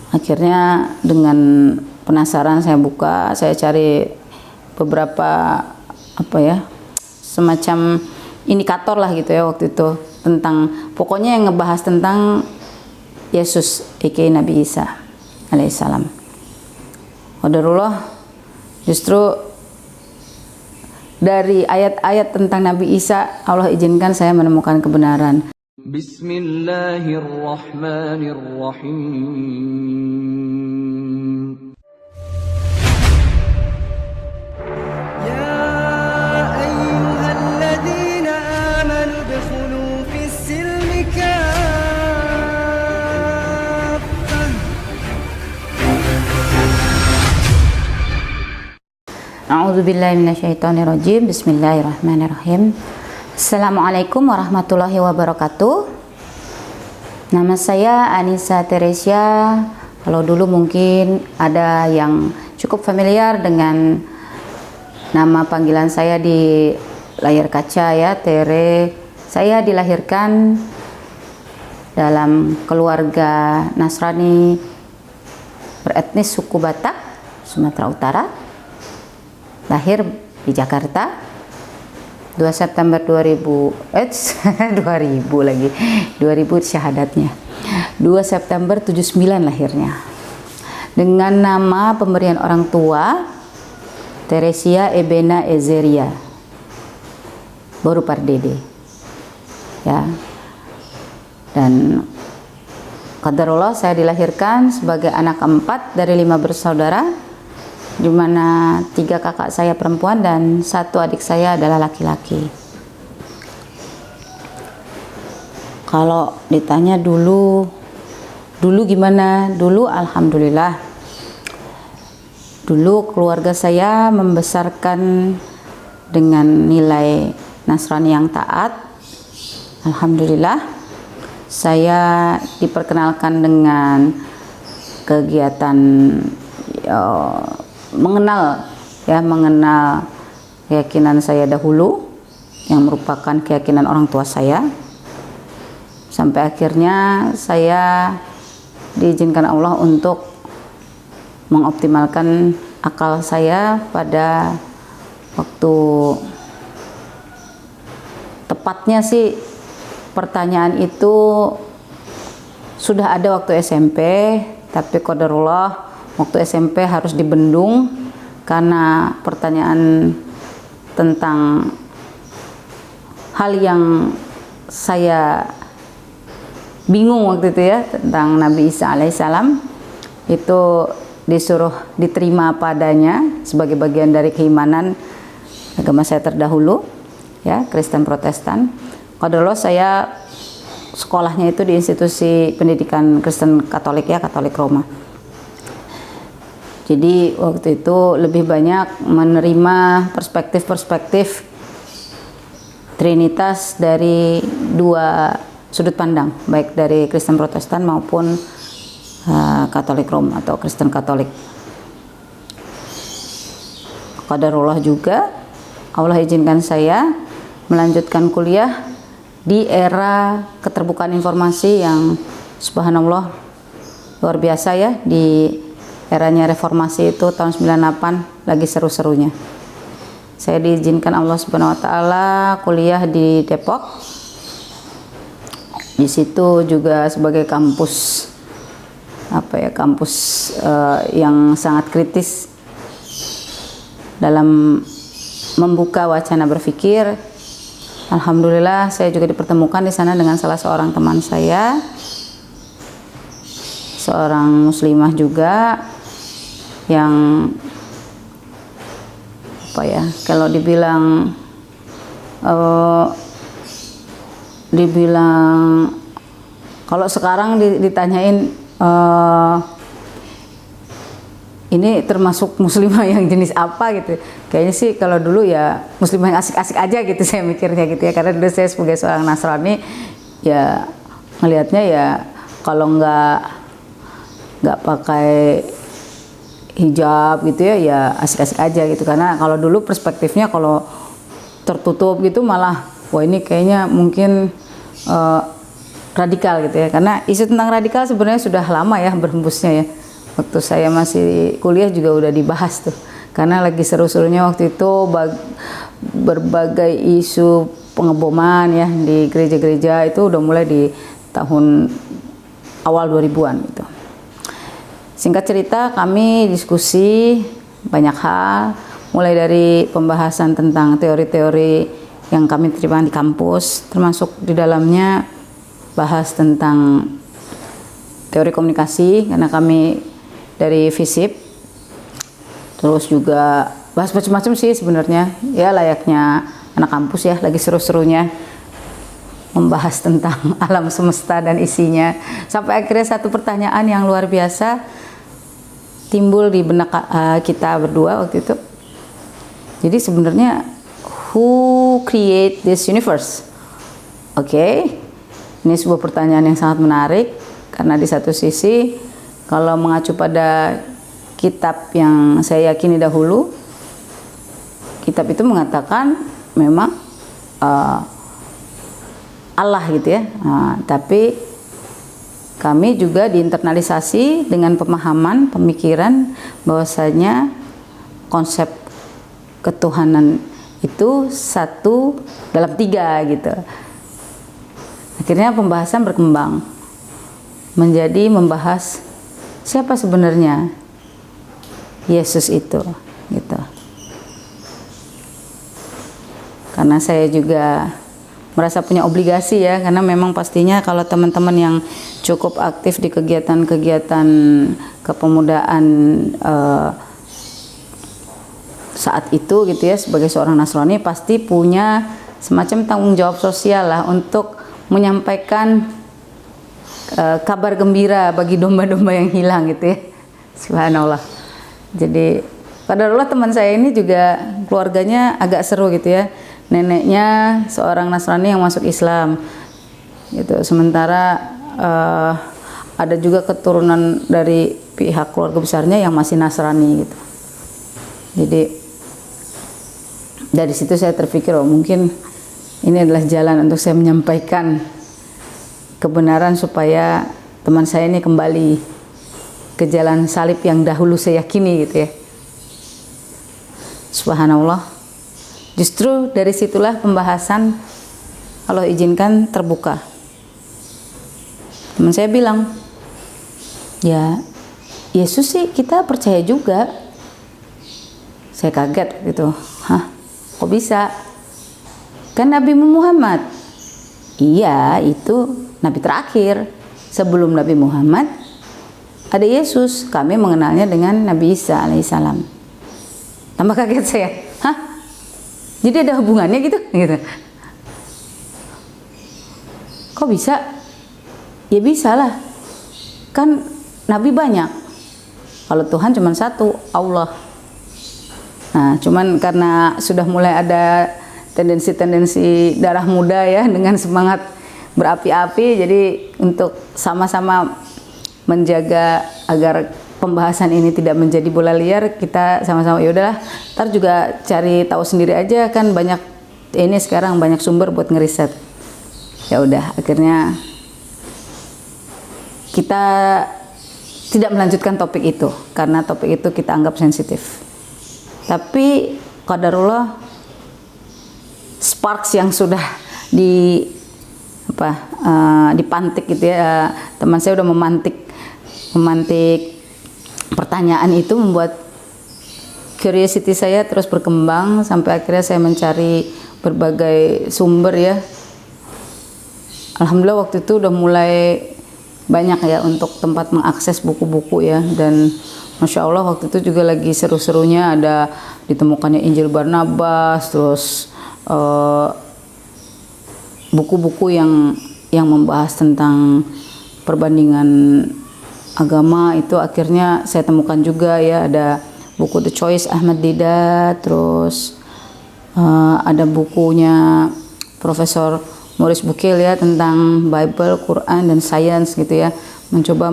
Akhirnya dengan penasaran saya buka, saya cari beberapa semacam indikator lah gitu ya waktu itu, tentang pokoknya yang ngebahas tentang Yesus aka Nabi Isa alaihissalam. Qadarullah, justru dari ayat-ayat tentang Nabi Isa Allah izinkan saya menemukan kebenaran. Bismillahirrahmanirrahim. Ya ayyuhalladzina amanu udkhulu fis-silmi kaffah. A'udzubillahi minasyaitonirrajim. Bismillahirrahmanirrahim. Assalamualaikum warahmatullahi wabarakatuh. Nama saya Anissa Teresia. Kalau dulu mungkin ada yang cukup familiar dengan nama panggilan saya di layar kaca ya, Tere. Saya dilahirkan dalam keluarga Nasrani beretnis suku Batak, Sumatera Utara. Lahir di Jakarta 2 September 2000 syahadatnya. 2 September 79 lahirnya. Dengan nama pemberian orang tua Teresia Ebena Ezeria Boru Pardede. Ya. Dan qadarullah saya dilahirkan sebagai anak keempat dari 5 bersaudara, di mana 3 kakak saya perempuan dan 1 adik saya adalah laki-laki. Kalau ditanya dulu gimana? Dulu alhamdulillah. Dulu keluarga saya membesarkan dengan nilai Nasrani yang taat. Alhamdulillah. Saya diperkenalkan dengan kegiatan mengenal keyakinan saya dahulu yang merupakan keyakinan orang tua saya, sampai akhirnya saya diizinkan Allah untuk mengoptimalkan akal saya pada waktu, tepatnya sih pertanyaan itu sudah ada waktu SMP, tapi qadarullah waktu SMP harus dibendung karena pertanyaan tentang hal yang saya bingung waktu itu ya, tentang Nabi Isa alaihissalam, itu disuruh diterima padanya sebagai bagian dari keimanan agama saya terdahulu ya, Kristen Protestan. Qadarullah saya sekolahnya itu di institusi pendidikan Kristen Katolik ya, Katolik Roma. Jadi waktu itu lebih banyak menerima perspektif-perspektif Trinitas dari 2 sudut pandang, baik dari Kristen Protestan maupun Katolik Roma atau Kristen Katolik. Qadarullah juga Allah izinkan saya melanjutkan kuliah di era keterbukaan informasi yang subhanallah luar biasa ya. Di eranya reformasi itu tahun 98 lagi seru-serunya. Saya diizinkan Allah Subhanahu wa taala kuliah di Depok. Di situ juga sebagai kampus yang sangat kritis dalam membuka wacana berpikir. Alhamdulillah saya juga dipertemukan di sana dengan salah seorang teman saya, seorang muslimah juga, yang kalau dibilang kalau sekarang ditanyain ini termasuk muslimah yang jenis apa gitu, kayaknya sih kalau dulu ya muslimah yang asik-asik aja gitu saya mikirnya gitu ya, karena dulu saya sebagai seorang Nasrani ya ngelihatnya ya kalau nggak pakai hijab gitu ya asik-asik aja gitu, karena kalau dulu perspektifnya kalau tertutup gitu malah wah ini kayaknya mungkin radikal gitu ya, karena isu tentang radikal sebenarnya sudah lama ya berhembusnya ya. Waktu saya masih kuliah juga udah dibahas tuh, karena lagi seru-serunya waktu itu berbagai isu pengeboman ya di gereja-gereja itu udah mulai di tahun awal 2000-an gitu. Singkat cerita, kami diskusi banyak hal, mulai dari pembahasan tentang teori-teori yang kami terima di kampus, termasuk di dalamnya bahas tentang teori komunikasi karena kami dari FISIP, terus juga bahas macam-macam sih sebenarnya ya, layaknya anak kampus ya, lagi seru-serunya membahas tentang alam semesta dan isinya, sampai akhirnya satu pertanyaan yang luar biasa timbul di benak kita berdua waktu itu. Jadi sebenarnya who create this universe? Oke. Ini sebuah pertanyaan yang sangat menarik karena di satu sisi kalau mengacu pada kitab yang saya yakini dahulu, kitab itu mengatakan memang Allah gitu ya. Tapi kami juga diinternalisasi dengan pemahaman, pemikiran bahwasanya konsep ketuhanan itu satu dalam tiga gitu. Akhirnya pembahasan berkembang menjadi membahas siapa sebenarnya Yesus itu gitu. Karena saya juga merasa punya obligasi ya, karena memang pastinya kalau teman-teman yang cukup aktif di kegiatan-kegiatan kepemudaan saat itu gitu ya, sebagai seorang Nasrani pasti punya semacam tanggung jawab sosial lah untuk menyampaikan kabar gembira bagi domba-domba yang hilang gitu ya. Subhanallah. Jadi qadarullah teman saya ini juga keluarganya agak seru gitu ya. Neneknya seorang Nasrani yang masuk Islam gitu. Sementara ada juga keturunan dari pihak keluarga besarnya yang masih Nasrani gitu. Jadi dari situ saya terpikir, oh mungkin ini adalah jalan untuk saya menyampaikan kebenaran supaya teman saya ini kembali ke jalan salib yang dahulu saya yakini gitu ya. Subhanallah. Justru dari situlah pembahasan kalau izinkan terbuka. Teman saya bilang, ya Yesus sih kita percaya juga. Saya kaget gitu. Hah, kok bisa? Kan Nabi Muhammad. Iya, itu Nabi terakhir. Sebelum Nabi Muhammad ada Yesus. Kami mengenalnya dengan Nabi Isa alaihissalam. Tambah kaget saya. Hah? Jadi ada hubungannya gitu? Kok bisa? Ya bisa lah. Kan Nabi banyak. Kalau Tuhan cuma satu, Allah. Nah, cuman karena sudah mulai ada tendensi-tendensi darah muda ya, dengan semangat berapi-api, jadi untuk sama-sama menjaga agar pembahasan ini tidak menjadi bola liar, kita sama-sama ya udahlah, ntar juga cari tahu sendiri aja, kan banyak ini sekarang banyak sumber buat ngeriset. Ya udah, akhirnya kita tidak melanjutkan topik itu karena topik itu kita anggap sensitif. Tapi qadarullah sparks yang sudah dipantik gitu ya, teman saya udah memantik pertanyaan itu, membuat curiosity saya terus berkembang sampai akhirnya saya mencari berbagai sumber ya. Alhamdulillah waktu itu udah mulai banyak ya untuk tempat mengakses buku-buku ya, dan Masya Allah waktu itu juga lagi seru-serunya ada ditemukannya Injil Barnabas, terus buku-buku yang membahas tentang perbandingan agama itu akhirnya saya temukan juga ya. Ada buku The Choice Ahmad Didat, terus ada bukunya Profesor Maurice Bucaille ya tentang Bible, Quran dan Science gitu ya, mencoba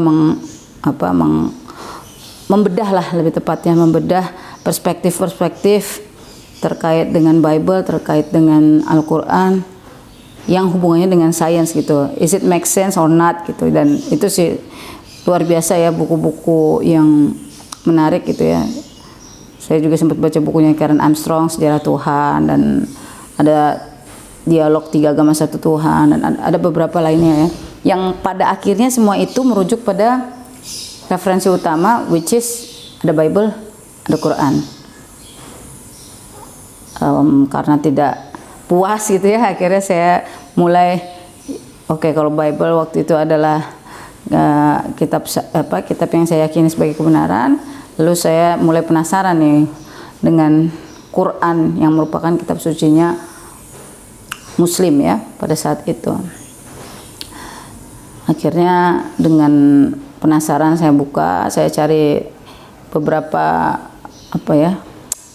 membedah lah, lebih tepatnya membedah perspektif-perspektif terkait dengan Bible, terkait dengan Al-Quran, yang hubungannya dengan sains gitu. Is it make sense or not gitu. Dan itu sih luar biasa ya, buku-buku yang menarik gitu ya. Saya juga sempat baca bukunya Karen Armstrong, Sejarah Tuhan, dan ada Dialog Tiga Agama Satu Tuhan, dan ada beberapa lainnya ya. Yang pada akhirnya semua itu merujuk pada referensi utama, which is ada Bible, ada Quran. Karena tidak puas gitu ya, akhirnya saya mulai kalau Bible waktu itu adalah kitab yang saya yakini sebagai kebenaran, lalu saya mulai penasaran nih dengan Quran yang merupakan kitab sucinya Muslim ya pada saat itu. Akhirnya dengan penasaran saya buka, saya cari beberapa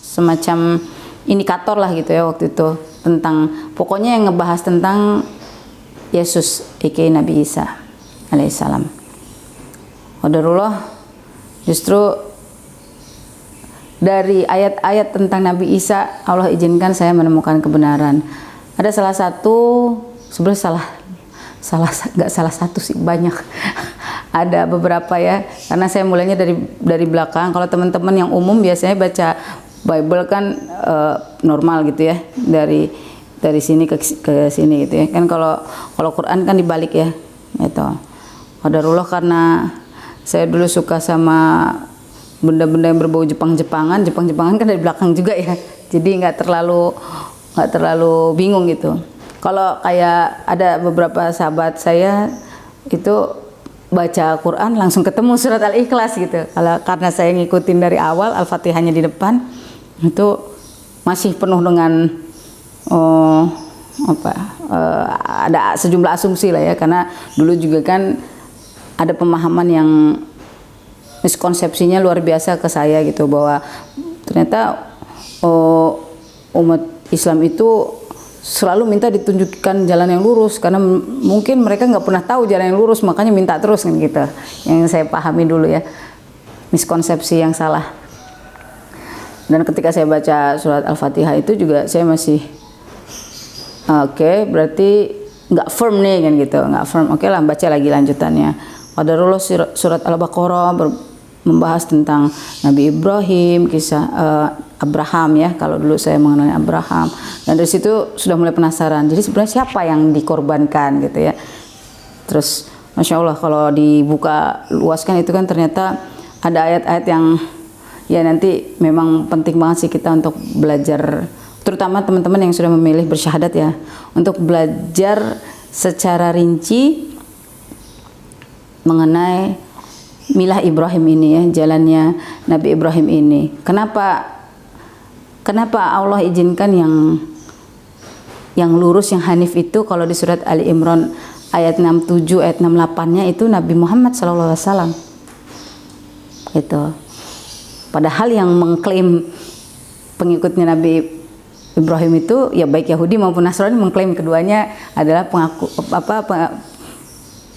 semacam indikator lah gitu ya waktu itu, tentang pokoknya yang ngebahas tentang Yesus aka Nabi Isa alaihissalam. Qadarullah, justru dari ayat-ayat tentang Nabi Isa Allah izinkan saya menemukan kebenaran. Ada salah satu, sebenarnya nggak salah satu sih, banyak. Ada beberapa ya, karena saya mulainya dari belakang. Kalau teman-teman yang umum biasanya baca Bible kan normal gitu ya, dari sini ke sini gitu ya. Kan kalau Quran kan dibalik ya, gitu. Qadarullah, karena saya dulu suka sama benda-benda yang berbau Jepang-Jepangan kan dari belakang juga ya. Jadi nggak terlalu bingung gitu. Kalau kayak ada beberapa sahabat saya itu baca Quran langsung ketemu surat Al-Ikhlas gitu. Karena saya ngikutin dari awal, Al-Fatihahnya di depan, itu masih penuh dengan ada sejumlah asumsi lah ya, karena dulu juga kan ada pemahaman yang miskonsepsinya luar biasa ke saya gitu, bahwa ternyata umat Islam itu selalu minta ditunjukkan jalan yang lurus, karena mungkin mereka nggak pernah tahu jalan yang lurus, makanya minta terus kan gitu. Yang saya pahami dulu ya, miskonsepsi yang salah. Dan ketika saya baca surat Al-Fatihah itu juga saya masih berarti nggak firm nih kan gitu, nggak firm. Lah, baca lagi lanjutannya. Qadarullah, surat Al-Baqarah membahas tentang Nabi Ibrahim, kisah Abraham ya, kalau dulu saya mengenal Abraham, dan dari situ sudah mulai penasaran. Jadi sebenarnya siapa yang dikorbankan gitu ya. Terus Masya Allah, kalau dibuka luaskan itu kan ternyata ada ayat-ayat yang ya nanti memang penting banget sih kita untuk belajar, terutama teman-teman yang sudah memilih bersyahadat ya, untuk belajar secara rinci mengenai milah Ibrahim ini ya, jalannya Nabi Ibrahim ini. Kenapa Allah izinkan yang lurus, yang hanif itu? Kalau di surat Ali Imran ayat 67, ayat 68-nya itu Nabi Muhammad SAW. Gitu. Padahal yang mengklaim pengikutnya Nabi Ibrahim itu ya baik Yahudi maupun Nasrani mengklaim keduanya adalah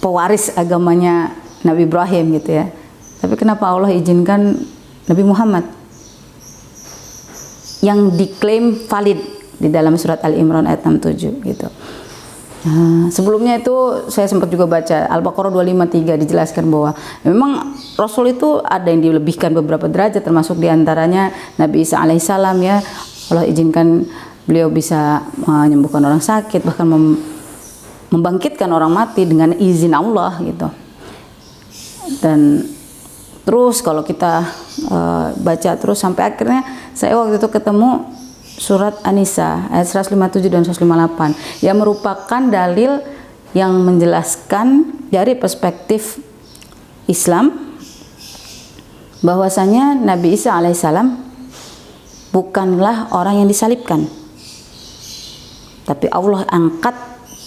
pewaris agamanya Nabi Ibrahim gitu ya. Tapi kenapa Allah izinkan Nabi Muhammad yang diklaim valid di dalam surat Al-Imran ayat 67 gitu. Nah, sebelumnya itu saya sempat juga baca Al-Baqarah 253, dijelaskan bahwa memang Rasul itu ada yang dilebihkan beberapa derajat, termasuk diantaranya Nabi Isa alaihissalam ya. Allah izinkan beliau bisa menyembuhkan orang sakit, bahkan membangkitkan orang mati dengan izin Allah gitu. Dan terus kalau kita baca terus sampai akhirnya saya waktu itu ketemu surat An-Nisa ayat 157 dan 158 yang merupakan dalil yang menjelaskan dari perspektif Islam bahwasanya Nabi Isa alaihissalam bukanlah orang yang disalibkan, tapi Allah angkat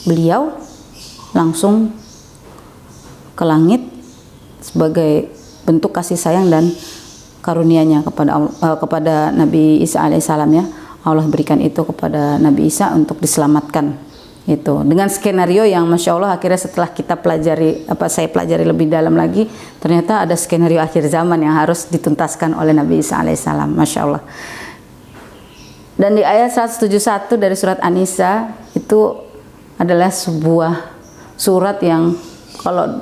beliau langsung ke langit sebagai bentuk kasih sayang dan karunia-Nya kepada Nabi Isa alaihissalam ya. Allah berikan itu kepada Nabi Isa untuk diselamatkan itu dengan skenario yang Masya Allah akhirnya setelah kita saya pelajari lebih dalam lagi, ternyata ada skenario akhir zaman yang harus dituntaskan oleh Nabi Isa alaihissalam. Masya Allah. Dan di ayat 171 dari surat An-Nisa itu adalah sebuah surat yang kalau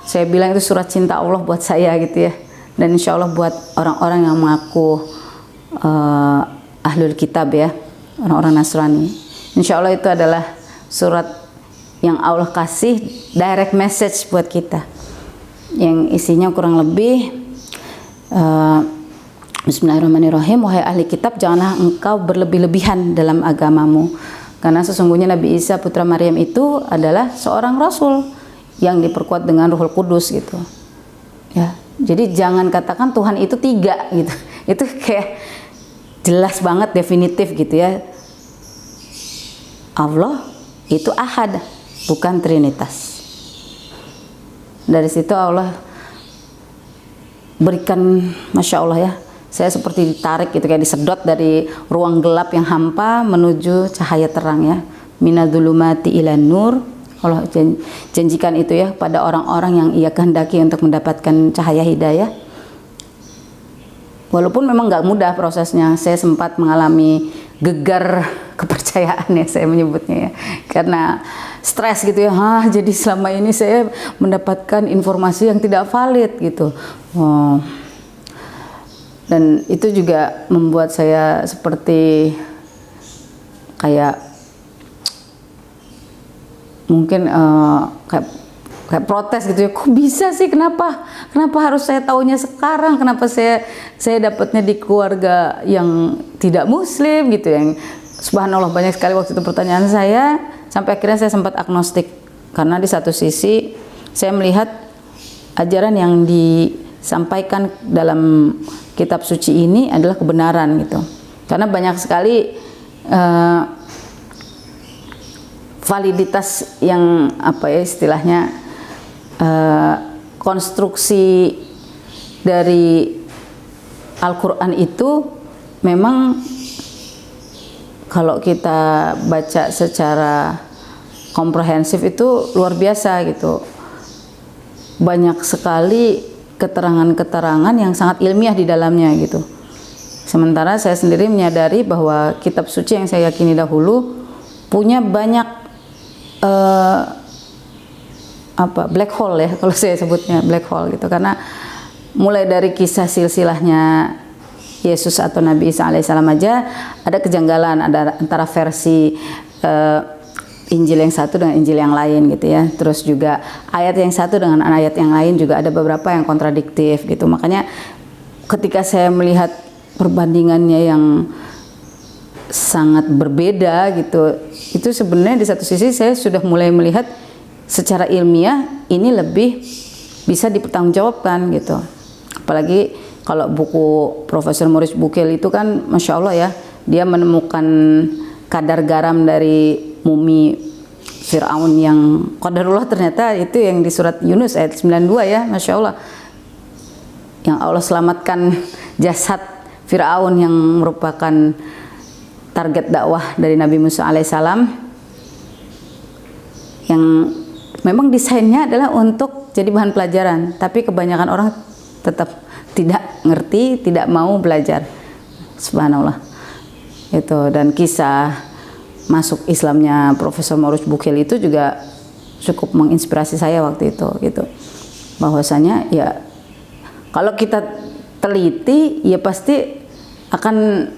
saya bilang itu surat cinta Allah buat saya gitu ya, dan insya Allah buat orang-orang yang mengaku ahlul kitab ya, orang-orang Nasrani. Insya Allah itu adalah surat yang Allah kasih direct message buat kita, yang isinya kurang lebih Bismillahirrahmanirrahim. Wahai ahli kitab, janganlah engkau berlebih-lebihan dalam agamamu, karena sesungguhnya Nabi Isa putra Maryam itu adalah seorang rasul yang diperkuat dengan Ruhul Kudus gitu ya. Jadi jangan katakan Tuhan itu 3 gitu, itu kayak jelas banget, definitif gitu ya. Allah itu ahad, bukan trinitas. Dari situ Allah berikan, Masya Allah ya, saya seperti ditarik gitu, kayak disedot dari ruang gelap yang hampa menuju cahaya terang ya. Minadzulumati ilan nur. Allah janjikan itu ya pada orang-orang yang ia kehendaki untuk mendapatkan cahaya hidayah. Walaupun memang nggak mudah prosesnya, saya sempat mengalami gegar kepercayaan ya, saya menyebutnya ya, karena stres gitu ya. Jadi selama ini saya mendapatkan informasi yang tidak valid gitu. Dan itu juga membuat saya seperti kayak mungkin kayak protes gitu ya. Kok bisa sih, kenapa harus saya taunya sekarang, kenapa saya dapatnya di keluarga yang tidak muslim gitu, yang subhanallah banyak sekali waktu itu pertanyaan saya, sampai akhirnya saya sempat agnostik, karena di satu sisi saya melihat ajaran yang disampaikan dalam kitab suci ini adalah kebenaran gitu, karena banyak sekali validitas yang apa ya istilahnya, konstruksi dari Al-Quran itu memang kalau kita baca secara komprehensif itu luar biasa gitu. Banyak sekali keterangan-keterangan yang sangat ilmiah di dalamnya gitu. Sementara saya sendiri menyadari bahwa kitab suci yang saya yakini dahulu punya banyak black hole ya, kalau saya sebutnya black hole gitu, karena mulai dari kisah silsilahnya Yesus atau Nabi Isa alaihissalam aja ada kejanggalan, ada antara versi Injil yang satu dengan Injil yang lain gitu ya. Terus juga ayat yang satu dengan ayat yang lain juga ada beberapa yang kontradiktif gitu. Makanya ketika saya melihat perbandingannya yang sangat berbeda gitu, itu sebenarnya di satu sisi saya sudah mulai melihat secara ilmiah ini lebih bisa dipertanggungjawabkan gitu. Apalagi kalau buku Profesor Maurice Bucaille itu kan Masya Allah ya, dia menemukan kadar garam dari mumi Fir'aun yang qadarullah, ternyata itu yang di surat Yunus ayat 92 ya, Masya Allah, yang Allah selamatkan jasad Fir'aun yang merupakan target dakwah dari Nabi Musa alaihissalam, yang memang desainnya adalah untuk jadi bahan pelajaran, tapi kebanyakan orang tetap tidak ngerti, tidak mau belajar. Subhanallah. Itu, dan kisah masuk Islamnya Profesor Maurice Bucaille itu juga cukup menginspirasi saya waktu itu gitu. Bahwasanya ya kalau kita teliti ya pasti akan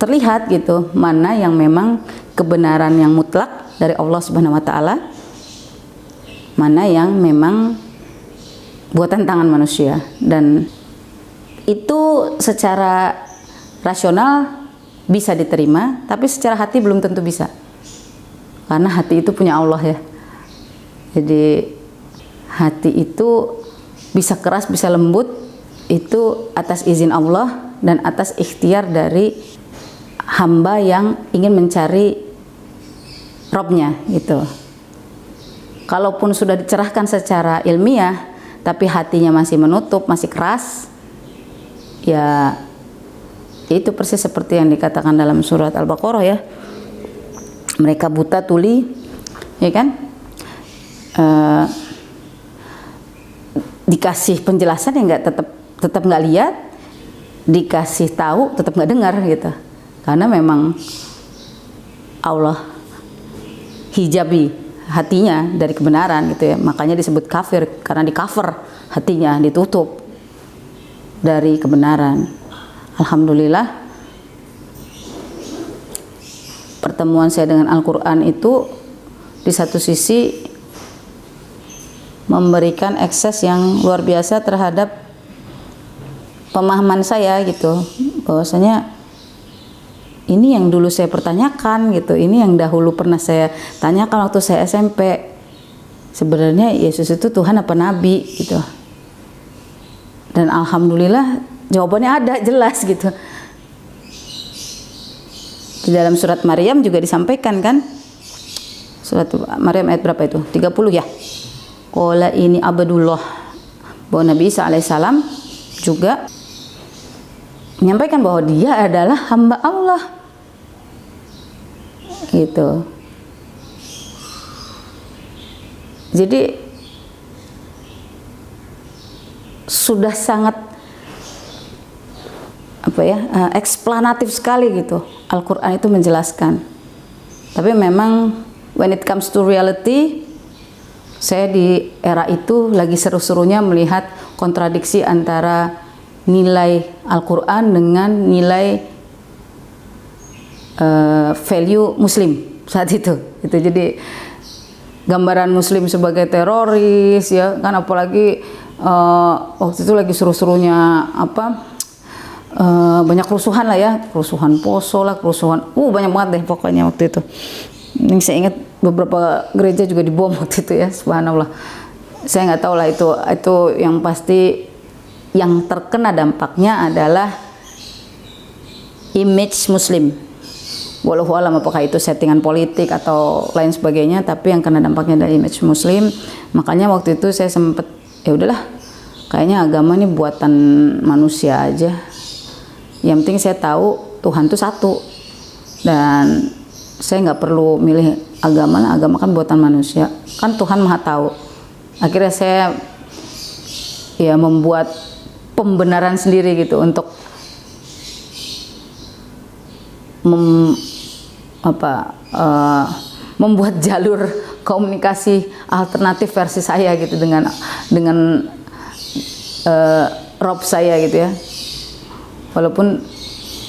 terlihat gitu mana yang memang kebenaran yang mutlak dari Allah Subhanahu wa taala, mana yang memang buatan tangan manusia. Dan itu secara rasional bisa diterima, tapi secara hati belum tentu bisa, karena hati itu punya Allah ya. Jadi hati itu bisa keras, bisa lembut, itu atas izin Allah dan atas ikhtiar dari hamba yang ingin mencari Robnya gitu. Kalaupun sudah dicerahkan secara ilmiah, tapi hatinya masih menutup, masih keras, ya itu persis seperti yang dikatakan dalam surat Al-Baqarah ya. Mereka buta tuli, ya kan? Dikasih penjelasan ya tetap nggak lihat, dikasih tahu tetap nggak dengar gitu. Karena memang Allah menghijabi hatinya dari kebenaran gitu ya. Makanya disebut kafir karena di cover hatinya, ditutup dari kebenaran. Alhamdulillah pertemuan saya dengan Al-Quran itu di satu sisi memberikan akses yang luar biasa terhadap pemahaman saya gitu, bahwasanya ini yang dulu saya pertanyakan gitu, ini yang dahulu pernah saya tanyakan waktu saya SMP, sebenarnya Yesus itu Tuhan apa Nabi gitu. Dan alhamdulillah jawabannya ada, jelas gitu. Di dalam surat Maryam juga disampaikan kan, surat Maryam ayat berapa itu? 30 ya. Qala ini abdullah, bahwa Nabi Isa alaihissalam juga menyampaikan bahwa dia adalah hamba Allah gitu. Jadi sudah sangat eksplanatif sekali gitu Al-Quran itu menjelaskan. Tapi memang when it comes to reality, saya di era itu lagi seru-serunya melihat kontradiksi antara nilai Al-Quran dengan nilai value Muslim saat itu. Jadi gambaran Muslim sebagai teroris ya kan, apalagi waktu itu lagi seru-serunya banyak kerusuhan lah ya, kerusuhan Poso lah, kerusuhan banyak banget deh pokoknya waktu itu. Ini saya ingat beberapa gereja juga dibom waktu itu ya, subhanallah. Saya nggak tahu lah itu yang pasti yang terkena dampaknya adalah image Muslim. Wallahu alam apakah itu settingan politik atau lain sebagainya, tapi yang kena dampaknya dari image Muslim. Makanya waktu itu saya sempet ya udahlah, kayaknya agama ini buatan manusia aja. Yang penting saya tahu Tuhan itu satu dan saya nggak perlu milih agama lah, agama kan buatan manusia, kan Tuhan maha tahu. Akhirnya saya ya membuat pembenaran sendiri gitu untuk membuat jalur komunikasi alternatif versi saya gitu dengan Rob saya gitu ya. Walaupun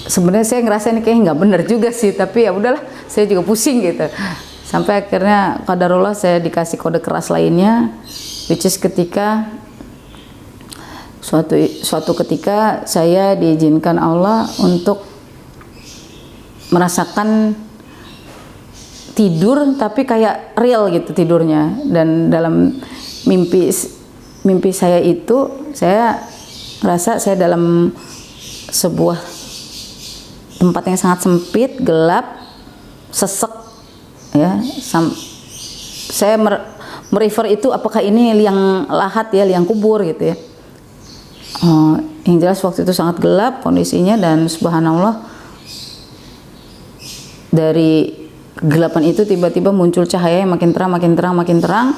sebenarnya saya ngerasa ini kayaknya nggak benar juga sih, tapi ya udahlah, saya juga pusing gitu. Sampai akhirnya qadarullah saya dikasih kode keras lainnya, which is ketika suatu ketika saya diizinkan Allah untuk merasakan tidur tapi kayak real gitu tidurnya. Dan dalam mimpi saya itu saya merasa saya dalam sebuah tempat yang sangat sempit, gelap, sesek ya. Saya merefer itu apakah ini liang lahat ya, liang kubur gitu ya. Yang jelas waktu itu sangat gelap kondisinya, dan subhanallah dari kegelapan itu tiba-tiba muncul cahaya yang makin terang, makin terang, makin terang,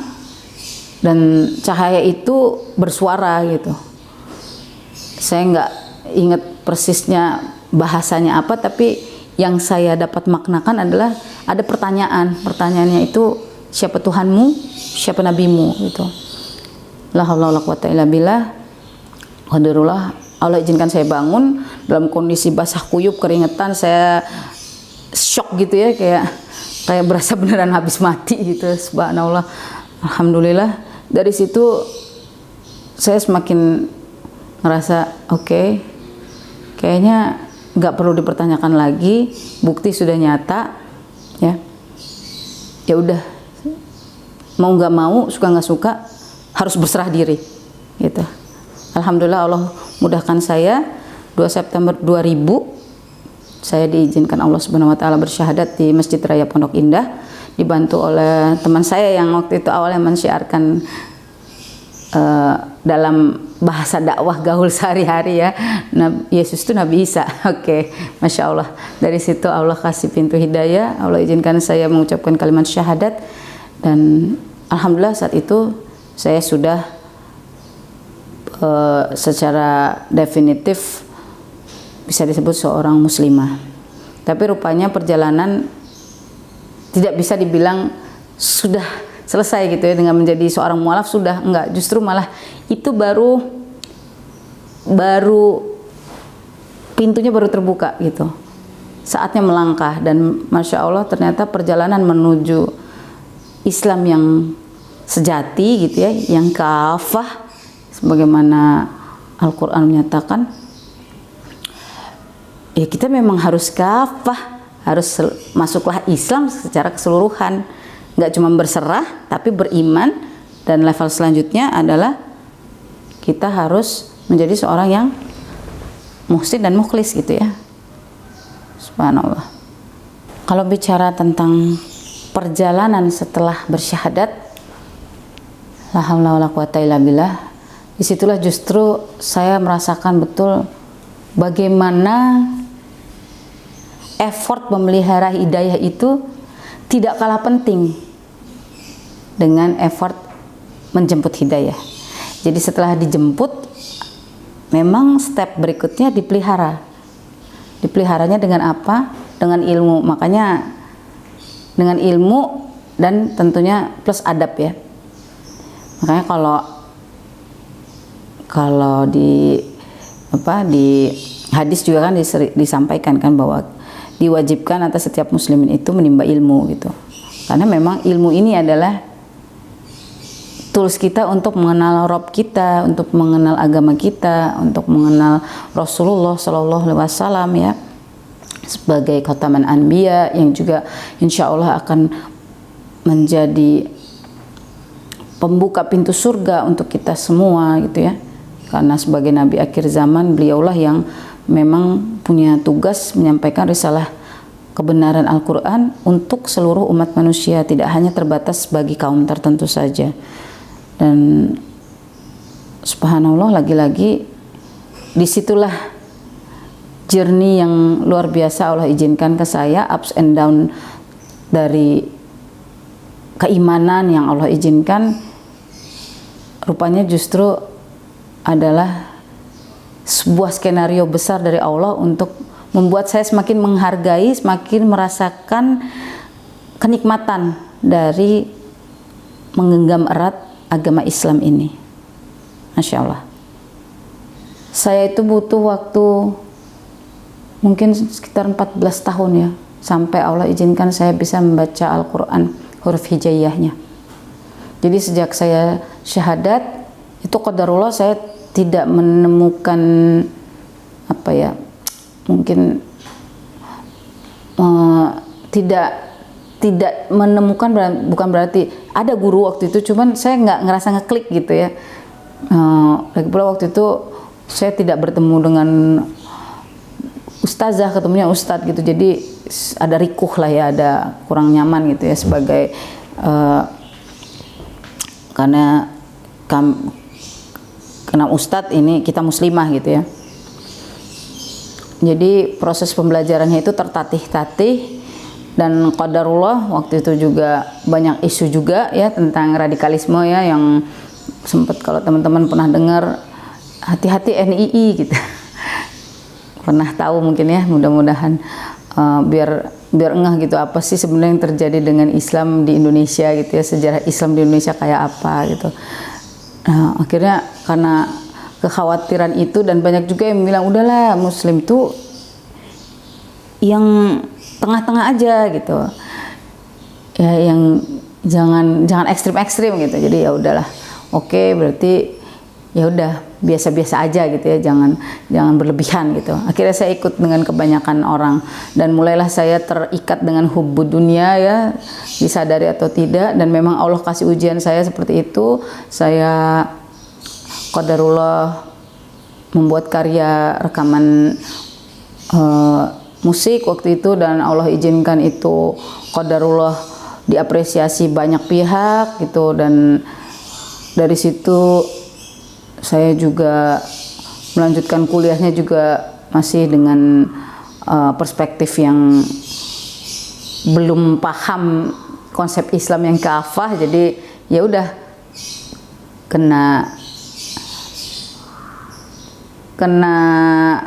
dan cahaya itu bersuara gitu. Saya nggak ingat persisnya bahasanya apa, tapi yang saya dapat maknakan adalah ada pertanyaannya itu, siapa Tuhanmu, siapa nabimu gitu. La haula wala quwata illa billah. Qadarullah Allah izinkan saya bangun dalam kondisi basah kuyup, keringetan, saya shock gitu ya, kayak berasa beneran habis mati gitu. Subhanallah. Alhamdulillah dari situ saya semakin ngerasa oke, kayaknya nggak perlu dipertanyakan lagi, bukti sudah nyata ya. Ya udah, mau nggak mau, suka nggak suka, harus berserah diri gitu. Alhamdulillah Allah mudahkan saya. 2 September 2000 saya diizinkan Allah Subhanahu wa taala bersyahadat di Masjid Raya Pondok Indah, dibantu oleh teman saya yang waktu itu awalnya mensyiarkan dalam bahasa dakwah gaul sehari-hari ya, Yesus itu Nabi Isa. Oke, Masya Allah. Dari situ Allah kasih pintu hidayah, Allah izinkan saya mengucapkan kalimat syahadat, dan alhamdulillah saat itu saya sudah secara definitif bisa disebut seorang muslimah. Tapi rupanya perjalanan tidak bisa dibilang sudah selesai gitu ya dengan menjadi seorang mualaf, sudah enggak, justru malah itu baru pintunya baru terbuka gitu, saatnya melangkah. Dan Masya Allah ternyata perjalanan menuju Islam yang sejati gitu ya, yang kafah sebagaimana Al-Quran menyatakan, ya kita memang harus kafah, harus masuklah Islam secara keseluruhan, nggak cuma berserah tapi beriman. Dan level selanjutnya adalah kita harus menjadi seorang yang muhsin dan mukhlis gitu ya. Subhanallah. Kalau bicara tentang perjalanan setelah bersyahadat, la haula wala quwata illa billah, disitulah justru saya merasakan betul bagaimana effort memelihara hidayah itu tidak kalah penting dengan effort menjemput hidayah. Jadi setelah dijemput, memang step berikutnya dipelihara. Dipeliharanya dengan apa? Dengan ilmu. Makanya dengan ilmu dan tentunya plus adab ya. Makanya kalau di hadis juga kan disampaikan kan bahwa diwajibkan atas setiap muslimin itu menimba ilmu gitu. Karena memang ilmu ini adalah tools kita untuk mengenal Rabb kita, untuk mengenal agama kita, untuk mengenal Rasulullah Shallallahu Alaihi Wasallam ya, sebagai khataman anbiya yang juga insya Allah akan menjadi pembuka pintu surga untuk kita semua gitu ya. Karena sebagai nabi akhir zaman, beliaulah yang memang punya tugas menyampaikan risalah kebenaran Al-Quran untuk seluruh umat manusia, tidak hanya terbatas bagi kaum tertentu saja. Dan subhanallah, lagi-lagi disitulah journey yang luar biasa Allah izinkan ke saya, ups and down dari keimanan yang Allah izinkan, rupanya justru adalah sebuah skenario besar dari Allah untuk membuat saya semakin menghargai, semakin merasakan kenikmatan dari menggenggam erat agama Islam ini. Masya Allah. Saya itu butuh waktu mungkin sekitar 14 tahun ya, sampai Allah izinkan saya bisa membaca Al-Quran huruf hijaiyahnya. Jadi sejak saya syahadat, itu qadarullah saya tidak menemukan apa ya, mungkin tidak menemukan, bukan berarti ada guru waktu itu, cuman saya nggak ngerasa ngeklik gitu ya. Lagi pula waktu itu saya tidak bertemu dengan ustazah, ketemunya ustadz gitu, jadi ada rikuh lah ya, ada kurang nyaman gitu ya, sebagai karena ustadz ini kita muslimah gitu ya. Jadi proses pembelajarannya itu tertatih-tatih, dan qadarullah waktu itu juga banyak isu juga ya tentang radikalisme ya, yang sempat kalau teman-teman pernah dengar, hati-hati NII gitu. Pernah tahu mungkin ya, mudah-mudahan biar ngeh gitu apa sih sebenarnya yang terjadi dengan Islam di Indonesia gitu ya, sejarah Islam di Indonesia kayak apa gitu. Nah, akhirnya karena kekhawatiran itu, dan banyak juga yang bilang udahlah muslim tuh yang tengah-tengah aja gitu ya, yang jangan ekstrim-ekstrim gitu. Jadi ya udahlah, oke, berarti ya udah biasa-biasa aja gitu ya, jangan berlebihan gitu. Akhirnya saya ikut dengan kebanyakan orang, dan mulailah saya terikat dengan hubbud dunia ya, disadari atau tidak, dan memang Allah kasih ujian saya seperti itu. Saya qadarullah membuat karya rekaman musik waktu itu, dan Allah izinkan itu qadarullah diapresiasi banyak pihak gitu. Dan dari situ saya juga melanjutkan kuliahnya juga masih dengan perspektif yang belum paham konsep Islam yang kafah. Jadi ya udah kena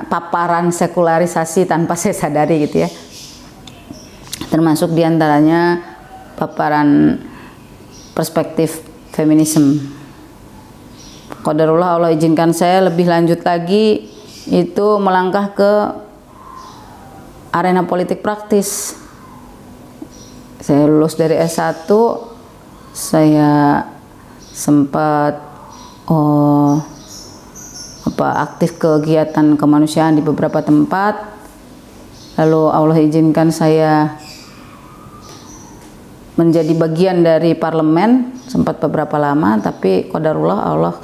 paparan sekularisasi tanpa saya sadari gitu ya. Termasuk diantaranya paparan perspektif feminisme. Qadarullah, Allah izinkan saya lebih lanjut lagi itu melangkah ke arena politik praktis. Saya lulus dari S1, saya sempat aktif kegiatan kemanusiaan di beberapa tempat. Lalu Allah izinkan saya menjadi bagian dari parlemen sempat beberapa lama, tapi qadarullah Allah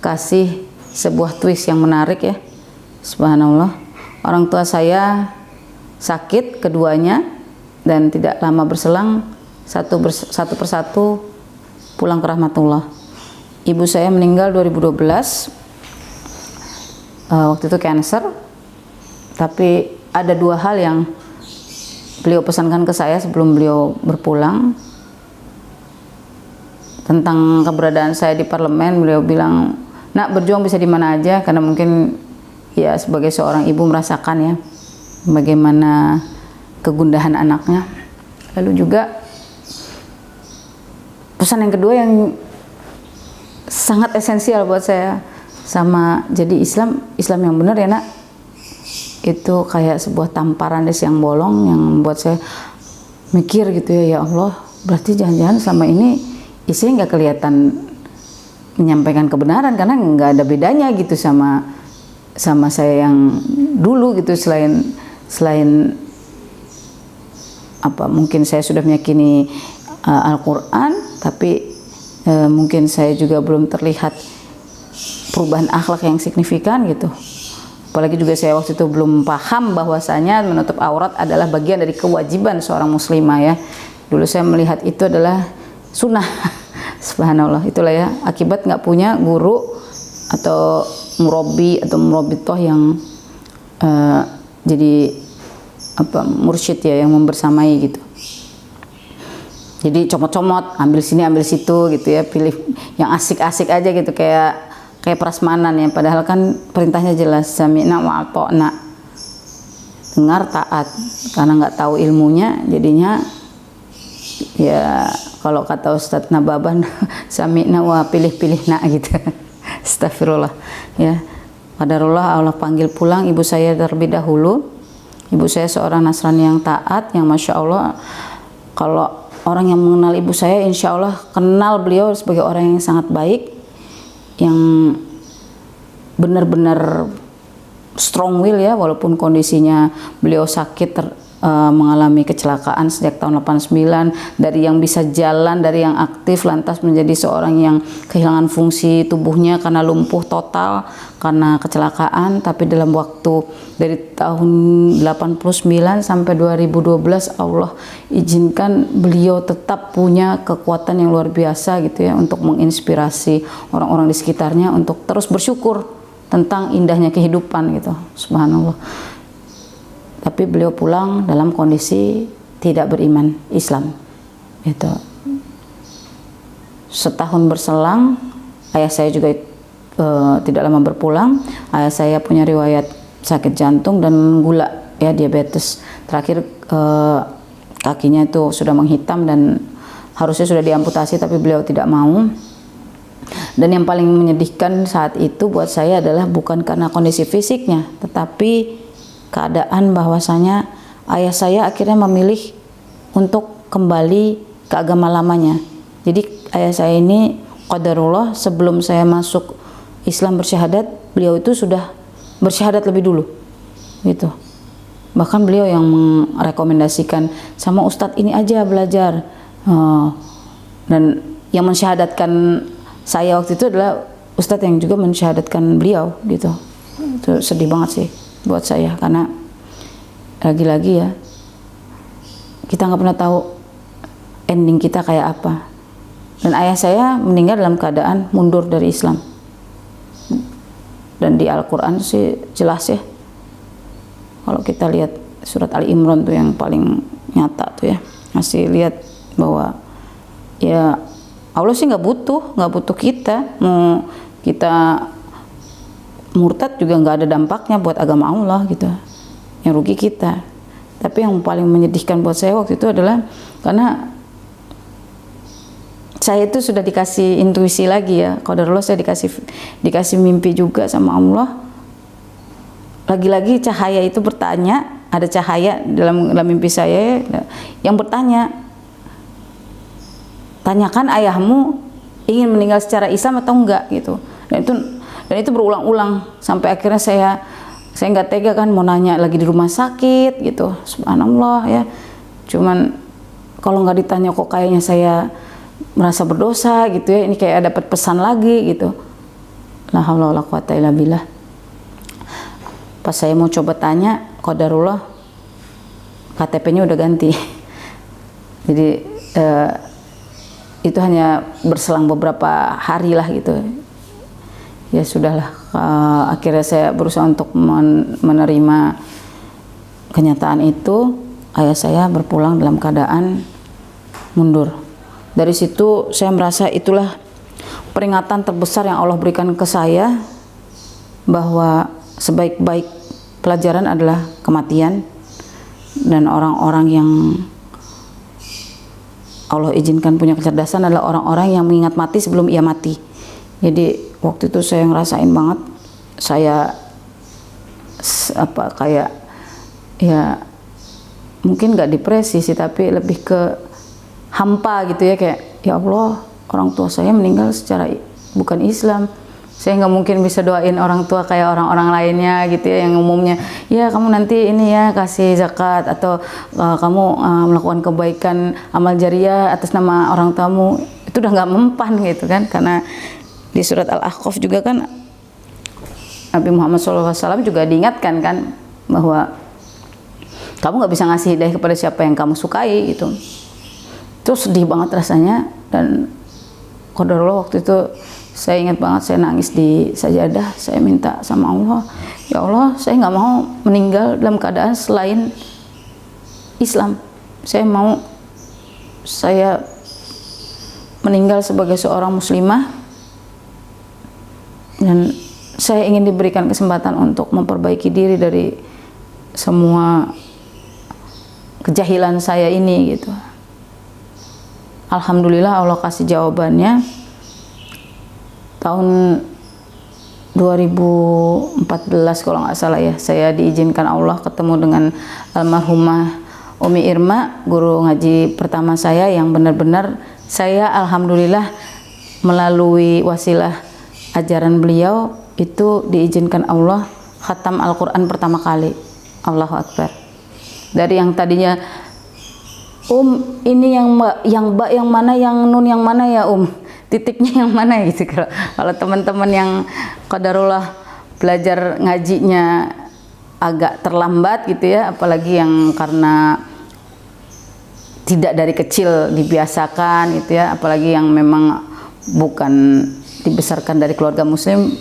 kasih sebuah twist yang menarik ya. Subhanallah. Orang tua saya sakit keduanya dan tidak lama berselang satu persatu pulang ke rahmatullah. Ibu saya meninggal 2012. Waktu itu cancer. Tapi ada dua hal yang beliau pesankan ke saya sebelum beliau berpulang. Tentang keberadaan saya di parlemen, beliau bilang, "Nak, berjuang bisa di mana aja," karena mungkin ya sebagai seorang ibu merasakan ya bagaimana kegundahan anaknya. Lalu juga pesan yang kedua yang sangat esensial buat saya, sama jadi Islam yang benar ya nak, itu kayak sebuah tamparan di siang bolong yang membuat saya mikir gitu ya Allah, berarti jangan-jangan selama ini istri nggak kelihatan menyampaikan kebenaran karena nggak ada bedanya gitu sama saya yang dulu gitu, selain apa, mungkin saya sudah meyakini Al-Quran, tapi mungkin saya juga belum terlihat perubahan akhlak yang signifikan gitu. Apalagi juga saya waktu itu belum paham bahwasanya menutup aurat adalah bagian dari kewajiban seorang muslimah ya. Dulu saya melihat itu adalah sunnah. Subhanallah, itulah ya akibat nggak punya guru atau murabbi atau murabbitoh yang jadi mursyid ya, yang membersamai gitu. Jadi comot-comot, ambil sini ambil situ gitu ya, pilih yang asik-asik aja gitu, kayak prasmanan ya, padahal kan perintahnya jelas, sami'na wa ata'na, dengar taat. Karena nggak tahu ilmunya jadinya ya kalau kata Ustadz Nababan sami'na wa pilih-pilih nak gitu. Astagfirullah ya. Qadarullah Allah panggil pulang ibu saya terlebih dahulu. Ibu saya seorang Nasrani yang taat, yang Masya Allah, kalau orang yang mengenal ibu saya insya Allah kenal beliau sebagai orang yang sangat baik, yang benar-benar strong will ya, walaupun kondisinya beliau sakit, mengalami kecelakaan sejak tahun 89, dari yang bisa jalan, dari yang aktif lantas menjadi seorang yang kehilangan fungsi tubuhnya karena lumpuh total karena kecelakaan. Tapi dalam waktu dari tahun 89 sampai 2012 Allah izinkan beliau tetap punya kekuatan yang luar biasa gitu ya, untuk menginspirasi orang-orang di sekitarnya untuk terus bersyukur tentang indahnya kehidupan gitu. Subhanallah. Tapi beliau pulang dalam kondisi tidak beriman Islam gitu. Setahun berselang ayah saya juga tidak lama berpulang. Ayah saya punya riwayat sakit jantung dan gula ya, diabetes. Terakhir kakinya itu sudah menghitam dan harusnya sudah diamputasi, tapi beliau tidak mau. Dan yang paling menyedihkan saat itu buat saya adalah bukan karena kondisi fisiknya, tetapi keadaan bahwasanya ayah saya akhirnya memilih untuk kembali ke agama lamanya. Jadi ayah saya ini qadarullah sebelum saya masuk Islam bersyahadat, beliau itu sudah bersyahadat lebih dulu gitu. Bahkan beliau yang merekomendasikan, sama ustadz ini aja belajar, dan yang mensyahadatkan saya waktu itu adalah ustadz yang juga mensyahadatkan beliau gitu. Itu sedih banget sih buat saya, karena lagi-lagi ya kita nggak pernah tahu ending kita kayak apa. Dan ayah saya meninggal dalam keadaan mundur dari Islam. Dan di Al-Quran sih jelas ya, kalau kita lihat surat Ali Imran tuh yang paling nyata tuh ya, masih lihat bahwa ya Allah sih nggak butuh kita, mau kita murtad juga nggak ada dampaknya buat agama Allah gitu, yang rugi kita. Tapi yang paling menyedihkan buat saya waktu itu adalah karena saya itu sudah dikasih intuisi lagi ya, qadarullah, saya dikasih mimpi juga sama Allah. Lagi-lagi cahaya itu bertanya, ada cahaya dalam mimpi saya yang bertanya, tanyakan ayahmu ingin meninggal secara Islam atau enggak gitu. Dan itu berulang-ulang sampai akhirnya saya nggak tega kan, mau nanya lagi di rumah sakit gitu. Subhanallah ya, cuman kalau nggak ditanya kok kayaknya saya merasa berdosa gitu ya, ini kayak dapat pesan lagi gitu. La haula wala quwata illa billah. Pas saya mau coba tanya, qadarullah KTP-nya udah ganti. Jadi itu hanya berselang beberapa hari lah gitu. Ya sudahlah, akhirnya saya berusaha untuk menerima kenyataan itu. Ayah saya berpulang dalam keadaan mundur. Dari situ saya merasa itulah peringatan terbesar yang Allah berikan ke saya, bahwa sebaik-baik pelajaran adalah kematian, dan orang-orang yang Allah izinkan punya kecerdasan adalah orang-orang yang mengingat mati sebelum ia mati. Jadi waktu itu saya ngerasain banget, saya kayak ya mungkin nggak depresi sih, tapi lebih ke hampa gitu ya, kayak ya Allah, orang tua saya meninggal secara bukan Islam. Saya nggak mungkin bisa doain orang tua kayak orang-orang lainnya gitu ya, yang umumnya ya kamu nanti ini ya kasih zakat, atau kamu melakukan kebaikan amal jariah atas nama orang tuamu. Itu udah nggak mempan gitu kan, karena di surat Al-Ahqaf juga kan Nabi Muhammad SAW juga diingatkan kan bahwa kamu nggak bisa ngasih hidayah kepada siapa yang kamu sukai gitu. Itu sedih banget rasanya, dan qadarullah waktu itu saya ingat banget, saya nangis di sajadah, saya minta sama Allah, ya Allah, saya nggak mau meninggal dalam keadaan selain Islam. Saya mau saya meninggal sebagai seorang muslimah, dan saya ingin diberikan kesempatan untuk memperbaiki diri dari semua kejahilan saya ini gitu. Alhamdulillah Allah kasih jawabannya. Tahun 2014 kalau nggak salah ya, saya diizinkan Allah ketemu dengan almarhumah Umi Irma, guru ngaji pertama saya, yang benar-benar saya alhamdulillah melalui wasilah ajaran beliau itu diizinkan Allah khatam Al-Quran pertama kali. Allahu Akbar. Dari yang tadinya ini yang ba yang mana, yang nun yang mana ya titiknya yang mana gitu. Kalau teman-teman yang qadarullah belajar ngajinya agak terlambat gitu ya, apalagi yang karena tidak dari kecil dibiasakan gitu ya, apalagi yang memang bukan dibesarkan dari keluarga muslim,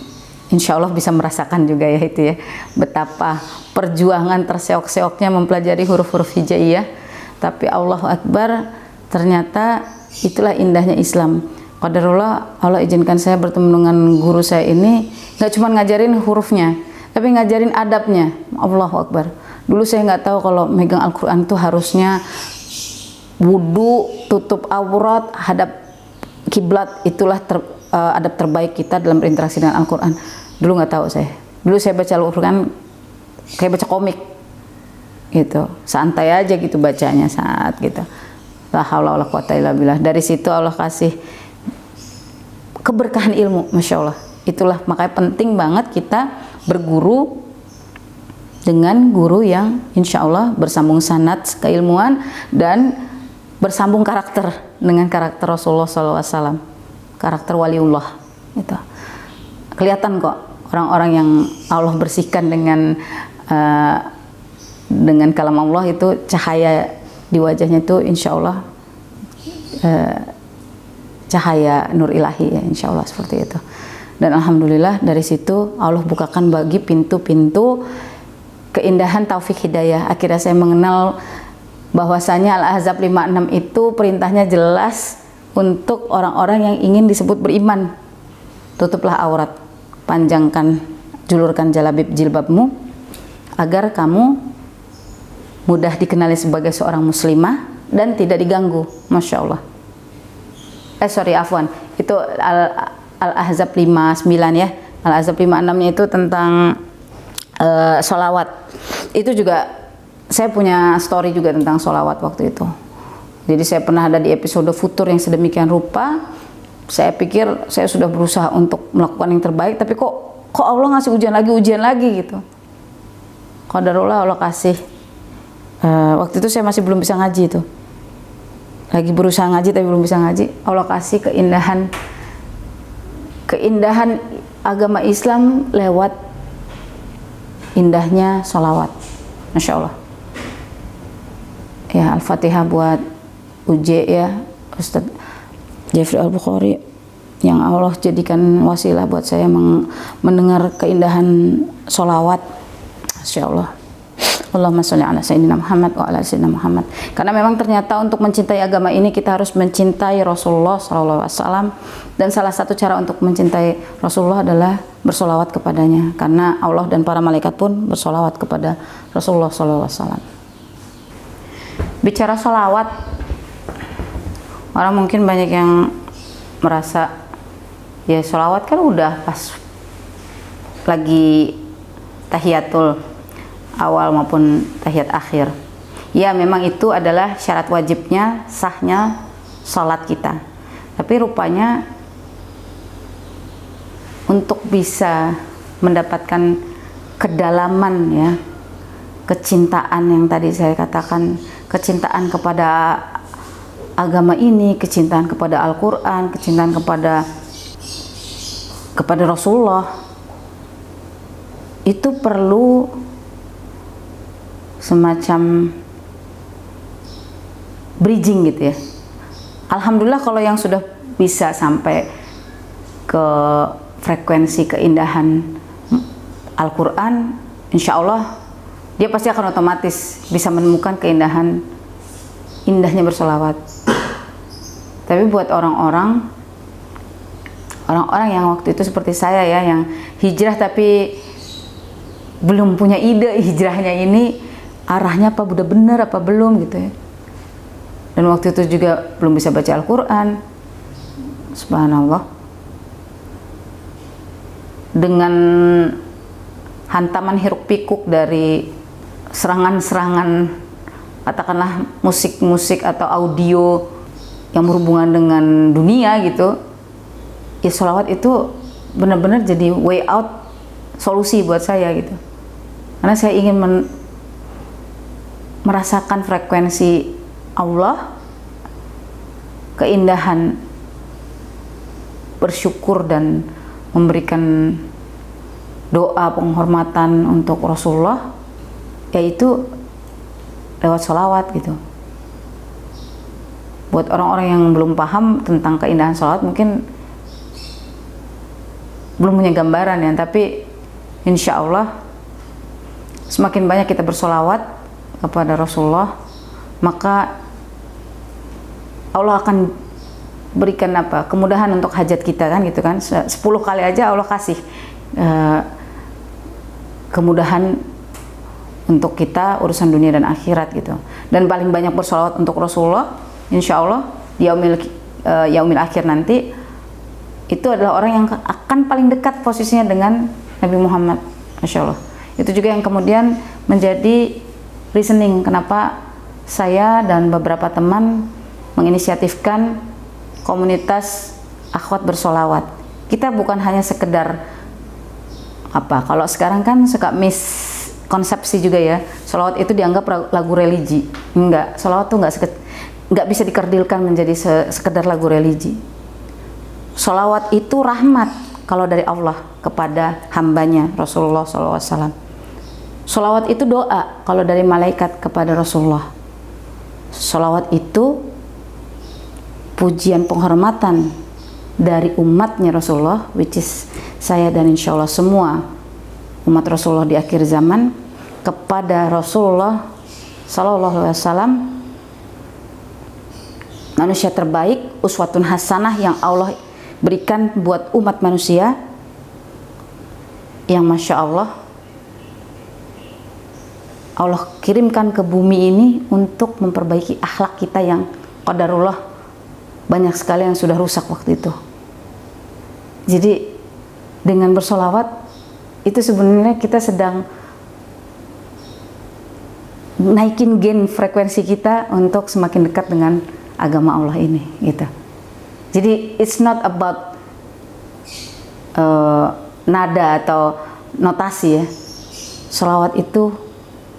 insya Allah bisa merasakan juga ya itu ya, betapa perjuangan terseok-seoknya mempelajari huruf-huruf hijaiyah. Tapi Allahu Akbar, ternyata itulah indahnya Islam. Qadarullah Allah izinkan saya bertemu dengan guru saya ini, nggak cuma ngajarin hurufnya, tapi ngajarin adabnya. Allahu Akbar. Dulu saya nggak tahu kalau megang Al-Quran tuh harusnya wudu, tutup aurat, hadap kiblat, itulah adab terbaik kita dalam berinteraksi dengan Al-Quran. Dulu nggak tahu saya. Dulu saya baca Al-Quran kayak baca komik gitu, santai aja gitu bacanya saat gitu. La haula wala quwata illa billah. Dari situ Allah kasih keberkahan ilmu, masya Allah. Itulah makanya penting banget kita berguru dengan guru yang insya Allah bersambung sanad keilmuan dan bersambung karakter dengan karakter Rasulullah SAW, karakter waliullah. Gitu. Kelihatan kok orang-orang yang Allah bersihkan dengan kalam Allah itu, cahaya di wajahnya itu insya Allah cahaya nur ilahi ya, insya Allah seperti itu. Dan alhamdulillah dari situ Allah bukakan bagi pintu-pintu keindahan taufik hidayah. Akhirnya saya mengenal bahwasanya Al-Ahzab 56 itu perintahnya jelas untuk orang-orang yang ingin disebut beriman. Tutuplah aurat, panjangkan, julurkan jalabib jilbabmu agar kamu mudah dikenali sebagai seorang muslimah dan tidak diganggu. Masya Allah. Afwan, itu Al-Ahzab 59 ya. Al-Ahzab 56-nya itu tentang sholawat. Itu juga saya punya story juga tentang sholawat waktu itu. Jadi saya pernah ada di episode Futur yang sedemikian rupa. Saya pikir saya sudah berusaha untuk melakukan yang terbaik, tapi kok Allah ngasih ujian lagi gitu. Qadarullah, Allah kasih. Waktu itu saya masih belum bisa ngaji itu. Lagi berusaha ngaji tapi belum bisa ngaji. Allah kasih keindahan agama Islam lewat indahnya sholawat. Masya Allah. Ya, Al-Fatihah buat UJ ya, Ustadz Jeffrey Al-Bukhari, yang Allah jadikan wasilah buat saya mendengar keindahan sholawat. Masya Allah. Allahumma sholli ala Sayyidina Muhammad wa ala Sayyidina Muhammad. Karena memang ternyata untuk mencintai agama ini kita harus mencintai Rasulullah SAW, dan salah satu cara untuk mencintai Rasulullah adalah bersolawat kepadanya, karena Allah dan para malaikat pun bersolawat kepada Rasulullah SAW. Bicara solawat, orang mungkin banyak yang merasa ya solawat kan udah pas lagi tahiyatul awal maupun tahiyat akhir. Ya, memang itu adalah syarat wajibnya sahnya salat kita. Tapi rupanya untuk bisa mendapatkan kedalaman ya, kecintaan yang tadi saya katakan, kecintaan kepada agama ini, kecintaan kepada Al-Qur'an, kecintaan kepada Rasulullah, itu perlu semacam bridging gitu ya. Alhamdulillah kalau yang sudah bisa sampai ke frekuensi keindahan Al-Quran, insya Allah dia pasti akan otomatis bisa menemukan keindahan indahnya bersolawat. Tapi buat orang-orang yang waktu itu seperti saya ya, yang hijrah tapi belum punya ide hijrahnya ini arahnya apa, udah bener apa belum gitu ya. Dan waktu itu juga belum bisa baca Al-Quran. Subhanallah. Dengan hantaman hiruk pikuk dari serangan-serangan, katakanlah musik-musik atau audio yang berhubungan dengan dunia gitu, ya sholawat itu benar-benar jadi way out, solusi buat saya gitu. Karena saya ingin merasakan frekuensi Allah, keindahan bersyukur dan memberikan doa penghormatan untuk Rasulullah, yaitu lewat sholawat gitu. Buat orang-orang yang belum paham tentang keindahan sholawat mungkin belum punya gambaran ya, tapi insya Allah semakin banyak kita bersolawat kepada Rasulullah, maka Allah akan berikan kemudahan untuk hajat kita kan gitu kan. 10 kali aja Allah kasih kemudahan untuk kita urusan dunia dan akhirat gitu. Dan paling banyak bersolawat untuk Rasulullah, insya Allah di yaumil akhir nanti itu adalah orang yang akan paling dekat posisinya dengan Nabi Muhammad. Masya Allah. Itu juga yang kemudian menjadi reasoning kenapa saya dan beberapa teman menginisiatifkan komunitas akhwat bersolawat. Kita bukan hanya sekedar kalau sekarang kan suka miskonsepsi juga ya, solawat itu dianggap lagu religi. Enggak, solawat tuh enggak bisa dikerdilkan menjadi sekedar lagu religi. Solawat itu rahmat kalau dari Allah kepada hambanya Rasulullah SAW. Solawat itu doa kalau dari malaikat kepada Rasulullah. Solawat itu pujian penghormatan dari umatnya Rasulullah, which is saya dan insya Allah semua umat Rasulullah di akhir zaman, kepada Rasulullah Sallallahu Alaihi Wasallam, manusia terbaik, uswatun hasanah yang Allah berikan buat umat manusia, yang Masya Allah kirimkan ke bumi ini untuk memperbaiki akhlak kita yang qadarullah banyak sekali yang sudah rusak waktu itu. Jadi dengan bersolawat itu sebenarnya kita sedang naikin gen frekuensi kita untuk semakin dekat dengan agama Allah ini gitu. Jadi it's not about nada atau notasi ya. Sholawat itu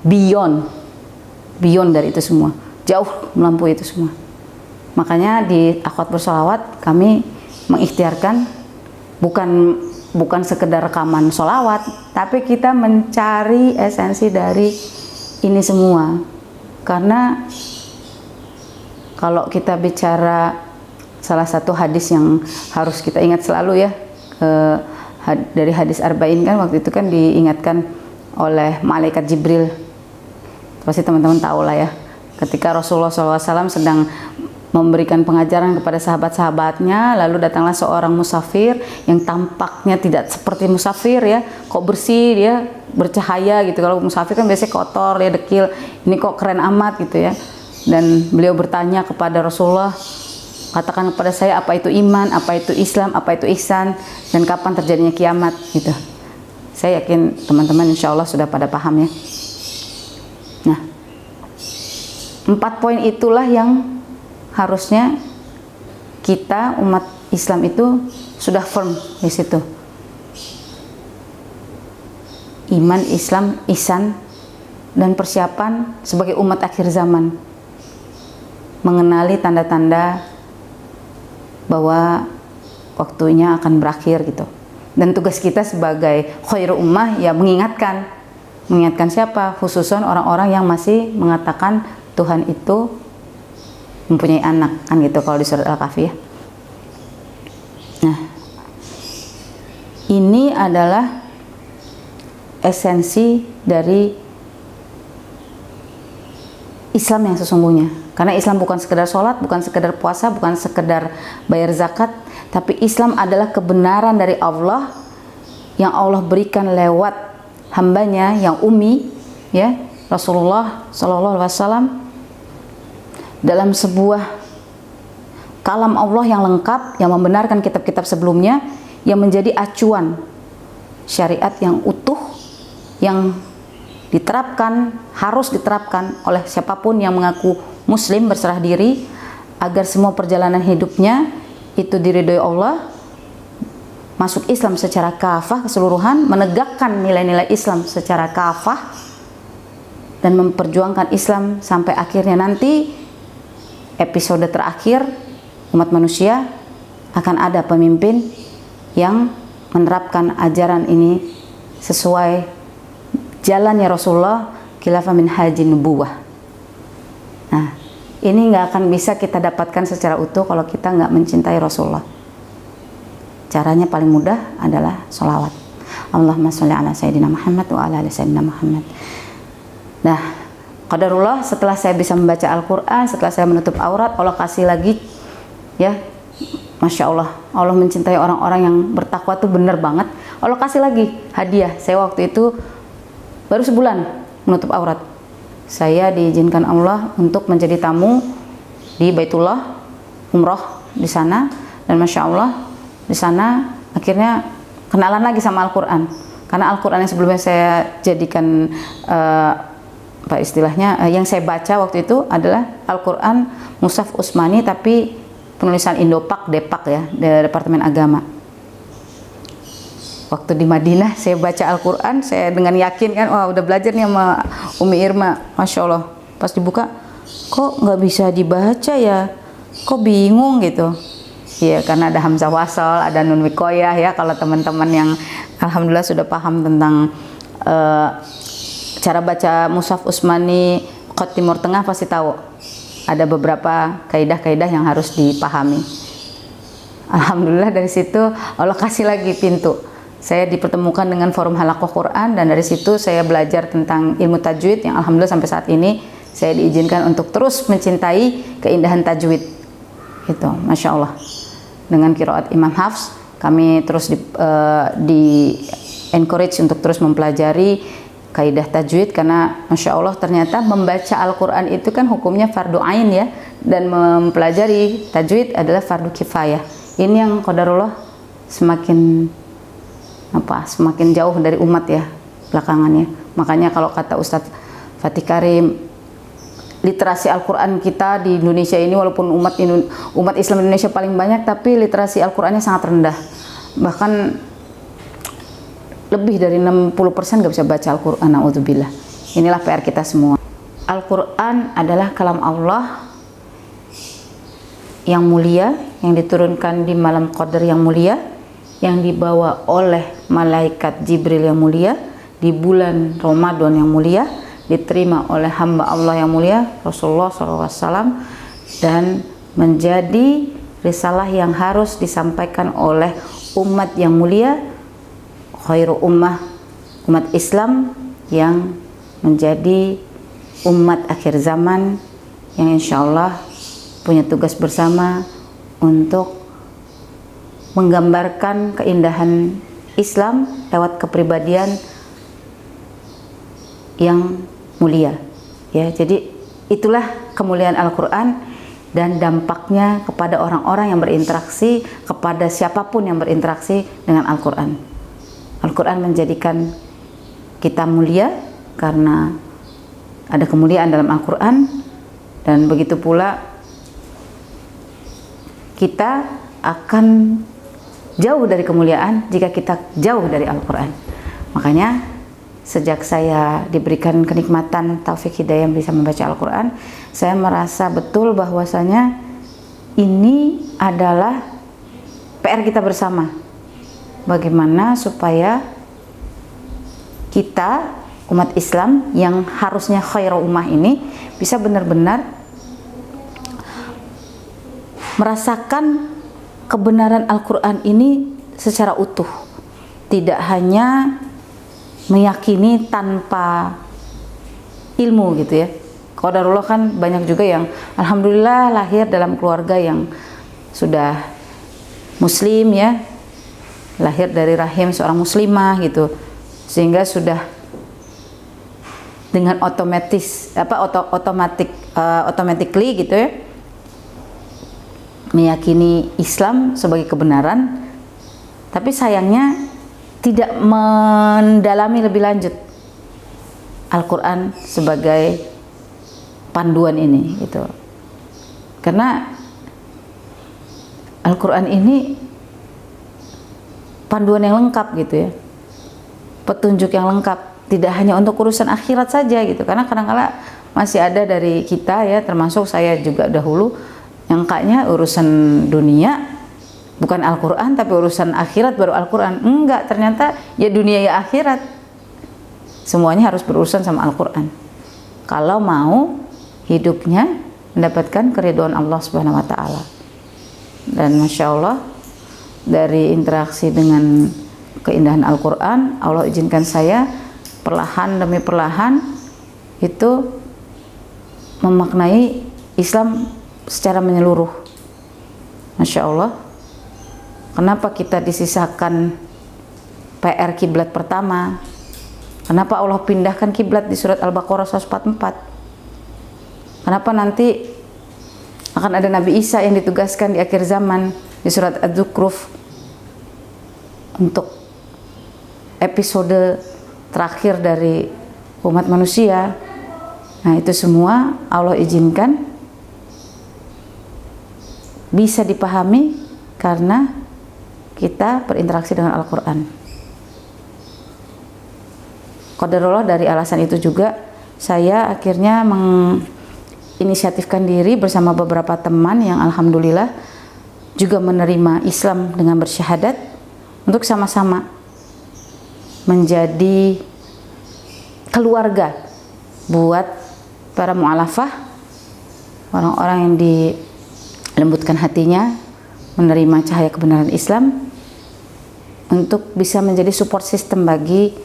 beyond dari itu semua, jauh melampaui itu semua. Makanya di akhwat bersholawat kami mengikhtiarkan bukan sekedar rekaman sholawat, tapi kita mencari esensi dari ini semua. Karena kalau kita bicara salah satu hadis yang harus kita ingat selalu ya, dari hadis Arba'in kan waktu itu kan diingatkan oleh malaikat Jibril. Pasti teman-teman tahu lah ya, ketika Rasulullah SAW sedang memberikan pengajaran kepada sahabat-sahabatnya, lalu datanglah seorang musafir yang tampaknya tidak seperti musafir ya, kok bersih, dia bercahaya gitu. Kalau musafir kan biasanya kotor, dia dekil, ini kok keren amat gitu ya. Dan beliau bertanya kepada Rasulullah, katakan kepada saya apa itu iman, apa itu Islam, apa itu ihsan, dan kapan terjadinya kiamat gitu. Saya yakin teman-teman insya Allah sudah pada paham ya. Nah, 4 poin itulah yang harusnya kita umat Islam itu sudah firm di situ. Iman, Islam, ihsan, dan persiapan sebagai umat akhir zaman. Mengenali tanda-tanda bahwa waktunya akan berakhir gitu. Dan tugas kita sebagai khairu ummah ya mengingatkan siapa? Khususon orang-orang yang masih mengatakan Tuhan itu mempunyai anak, kan gitu kalau di surat Al-Kahfi ya. Nah, ini adalah esensi dari Islam yang sesungguhnya. Karena Islam bukan sekedar sholat, bukan sekedar puasa, bukan sekedar bayar zakat, tapi Islam adalah kebenaran dari Allah yang Allah berikan lewat hambanya yang ummi ya, Rasulullah SAW, dalam sebuah kalam Allah yang lengkap, yang membenarkan kitab-kitab sebelumnya, yang menjadi acuan syariat yang utuh, yang harus diterapkan oleh siapapun yang mengaku muslim berserah diri, agar semua perjalanan hidupnya itu diridhoi Allah, masuk Islam secara kafah keseluruhan, menegakkan nilai-nilai Islam secara kafah, dan memperjuangkan Islam sampai akhirnya nanti episode terakhir umat manusia akan ada pemimpin yang menerapkan ajaran ini sesuai jalannya Rasulullah, khilafah min hajin nubuwah. Nah, ini nggak akan bisa kita dapatkan secara utuh kalau kita nggak mencintai Rasulullah. Caranya paling mudah adalah sholawat. Allahumma sholli ala sayyidina Muhammad wa ala ali sayyidina Muhammad. Nah, qadarullah setelah saya bisa membaca Al-Quran, setelah saya menutup aurat, Allah kasih lagi ya, Masya Allah, Allah mencintai orang-orang yang bertakwa tuh bener banget. Allah kasih lagi hadiah. Saya waktu itu baru sebulan menutup aurat, saya diizinkan Allah untuk menjadi tamu di Baitullah, umroh di sana, dan Masya Allah di sana akhirnya kenalan lagi sama Al-Quran. Karena Al-Quran yang sebelumnya saya jadikan apa istilahnya, yang saya baca waktu itu adalah Al-Quran Mushaf Utsmani, tapi penulisan Indopak, Depak ya, dari Departemen Agama. Waktu di Madinah saya baca Al-Quran, saya dengan yakin kan, wah udah belajar nih sama Umi Irma, Masya Allah. Pas dibuka, kok nggak bisa dibaca ya, kok bingung gitu. Iya, karena ada Hamzah Wasol, ada Nun Wikoyah ya. Kalau teman-teman yang alhamdulillah sudah paham tentang cara baca Mushaf Utsmani Qot Timur Tengah pasti tahu ada beberapa kaidah-kaidah yang harus dipahami. Alhamdulillah dari situ Allah kasih lagi pintu. Saya dipertemukan dengan forum halaqah Quran, dan dari situ saya belajar tentang ilmu tajwid yang alhamdulillah sampai saat ini saya diizinkan untuk terus mencintai keindahan tajwid. Gitu, Masya Allah. Dengan qiraat Imam Hafs, kami terus di encourage untuk terus mempelajari kaidah tajwid, karena Masya Allah ternyata membaca Al-Quran itu kan hukumnya fardu ain ya, dan mempelajari tajwid adalah fardu kifayah. Ini yang qadarullah semakin jauh dari umat ya belakangannya. Makanya kalau kata Ustadz Fatih Karim, literasi Al-Quran kita di Indonesia ini, walaupun umat Islam Indonesia paling banyak, tapi literasi Al-Qurannya sangat rendah. Bahkan lebih dari 60% gak bisa baca Al-Quran. Na'udzubillah. Inilah PR kita semua. Al-Quran adalah kalam Allah yang mulia, yang diturunkan di malam Qadar yang mulia, yang dibawa oleh malaikat Jibril yang mulia di bulan Ramadan yang mulia, diterima oleh hamba Allah yang mulia Rasulullah SAW, dan menjadi risalah yang harus disampaikan oleh umat yang mulia, khairu ummah, umat Islam yang menjadi umat akhir zaman, yang insya Allah punya tugas bersama untuk menggambarkan keindahan Islam lewat kepribadian yang mulia ya. Jadi itulah kemuliaan Al-Quran dan dampaknya kepada orang-orang yang berinteraksi, kepada siapapun yang berinteraksi dengan Al-Quran. Al-Quran menjadikan kita mulia karena ada kemuliaan dalam Al-Quran, dan begitu pula kita akan jauh dari kemuliaan jika kita jauh dari Al-Quran. Makanya sejak saya diberikan kenikmatan taufik hidayah bisa membaca Al-Quran, saya merasa betul bahwasanya ini adalah PR kita bersama. Bagaimana supaya kita umat Islam yang harusnya khairu ummah ini bisa benar-benar merasakan kebenaran Al-Quran ini secara utuh, tidak hanya meyakini tanpa ilmu gitu ya. Qadarullah kan banyak juga yang alhamdulillah lahir dalam keluarga yang sudah muslim ya, lahir dari rahim seorang muslimah gitu, sehingga sudah dengan automatically gitu ya meyakini Islam sebagai kebenaran, tapi sayangnya tidak mendalami lebih lanjut Al-Quran sebagai panduan ini gitu. Karena Al-Quran ini panduan yang lengkap gitu ya, petunjuk yang lengkap, tidak hanya untuk urusan akhirat saja gitu. Karena kadang-kala masih ada dari kita ya, termasuk saya juga dahulu, yang kayaknya urusan dunia bukan Al-Quran, tapi urusan akhirat baru Al-Quran. Enggak, ternyata ya dunia ya akhirat, semuanya harus berurusan sama Al-Quran kalau mau hidupnya mendapatkan keridhaan Allah Subhanahu wa Ta'ala. Dan Masya Allah, dari interaksi dengan keindahan Al-Quran, Allah izinkan saya perlahan demi perlahan itu memaknai Islam secara menyeluruh. Masya Allah, kenapa kita disisakan PR kiblat pertama? Kenapa Allah pindahkan kiblat di surat Al-Baqarah 144? Kenapa nanti akan ada Nabi Isa yang ditugaskan di akhir zaman di surat Az-Zukhruf untuk episode terakhir dari umat manusia? Nah, itu semua Allah izinkan bisa dipahami karena kita berinteraksi dengan Al-Quran. Qadarullah, dari alasan itu juga saya akhirnya menginisiatifkan diri bersama beberapa teman yang alhamdulillah juga menerima Islam dengan bersyahadat, untuk sama-sama menjadi keluarga buat para mu'alafah, orang-orang yang dilembutkan hatinya menerima cahaya kebenaran Islam, untuk bisa menjadi support system bagi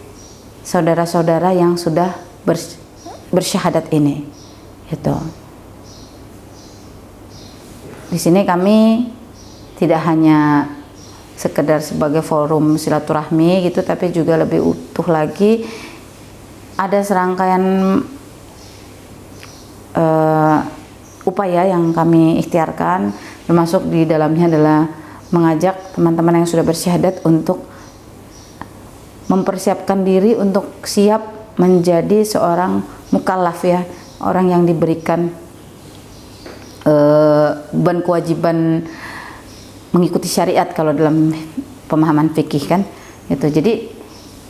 saudara-saudara yang sudah bersyahadat ini. Gitu. Di sini kami tidak hanya sekedar sebagai forum silaturahmi gitu, tapi juga lebih utuh lagi ada serangkaian upaya yang kami ikhtiarkan, termasuk di dalamnya adalah mengajak teman-teman yang sudah bersyahadat untuk mempersiapkan diri untuk siap menjadi seorang mukallaf ya, orang yang diberikan beban kewajiban mengikuti syariat kalau dalam pemahaman fikih kan itu. Jadi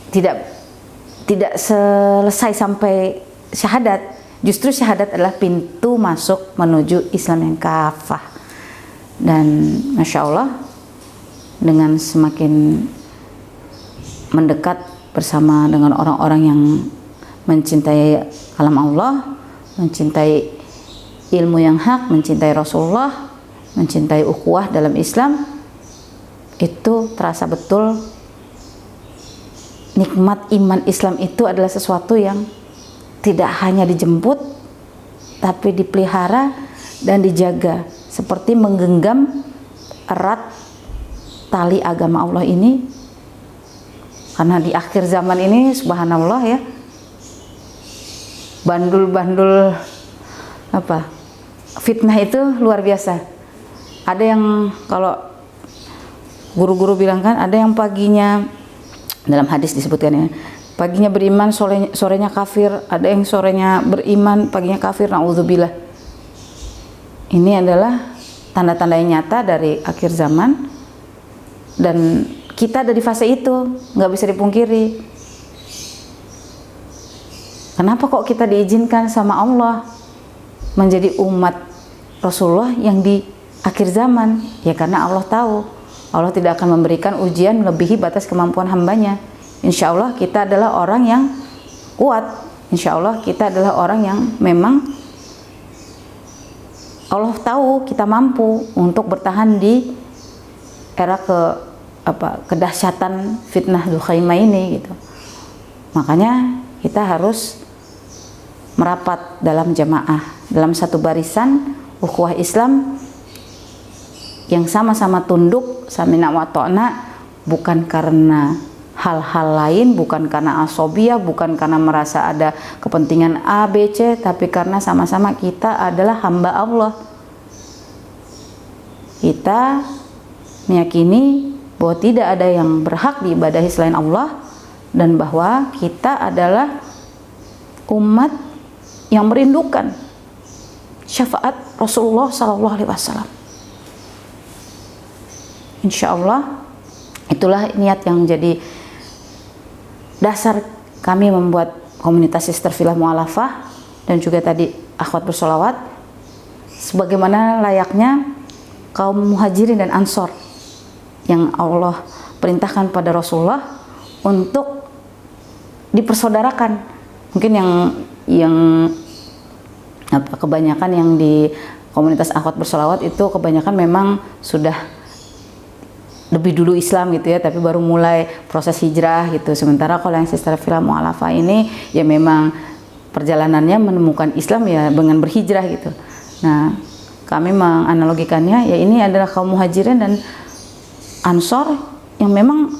tidak selesai sampai syahadat, justru syahadat adalah pintu masuk menuju Islam yang kafah. Dan Masya Allah, dengan semakin mendekat bersama dengan orang-orang yang mencintai kalam Allah, mencintai ilmu yang hak, mencintai Rasulullah, mencintai ukhuwah dalam Islam, itu terasa betul nikmat iman Islam itu adalah sesuatu yang tidak hanya dijemput tapi dipelihara dan dijaga, seperti menggenggam erat tali agama Allah ini. Karena di akhir zaman ini subhanallah ya, bandul-bandul fitnah itu luar biasa. Ada yang kalau guru-guru bilang kan, ada yang paginya, dalam hadis disebutkan ya, paginya beriman, sorenya kafir. Ada yang sorenya beriman, paginya kafir. Na'udzubillah. Ini adalah tanda-tanda yang nyata dari akhir zaman, dan kita ada di fase itu, nggak bisa dipungkiri. Kenapa kok kita diizinkan sama Allah menjadi umat Rasulullah yang di akhir zaman? Ya karena Allah tahu Allah tidak akan memberikan ujian melebihi batas kemampuan hambanya. Insya Allah kita adalah orang yang kuat. Insya Allah kita adalah orang yang memang Allah tahu kita mampu untuk bertahan di era kedahsyatan fitnah Dzulkhaimah ini gitu. Makanya kita harus merapat dalam jamaah, dalam satu barisan ukhuwah Islam yang sama-sama tunduk, samina wa ta'na, bukan karena hal-hal lain, bukan karena asobiyah, bukan karena merasa ada kepentingan A, B, C, tapi karena sama-sama kita adalah hamba Allah. Kita meyakini bahwa tidak ada yang berhak diibadahi selain Allah, dan bahwa kita adalah umat yang merindukan syafaat Rasulullah SAW. Insya Allah itulah niat yang jadi dasar kami membuat komunitas Sister Filah Mu'alafah, dan juga tadi akhwat bersolawat, sebagaimana layaknya kaum muhajirin dan ansor yang Allah perintahkan pada Rasulullah untuk dipersaudarakan. Mungkin yang kebanyakan yang di komunitas akhwat bersolawat itu kebanyakan memang sudah lebih dulu Islam gitu ya, tapi baru mulai proses hijrah gitu. Sementara kalau yang Sister Filah Mu'alafah ini ya memang perjalanannya menemukan Islam ya dengan berhijrah gitu. Nah, kami menganalogikannya ya ini adalah kaum muhajirin dan ansor yang memang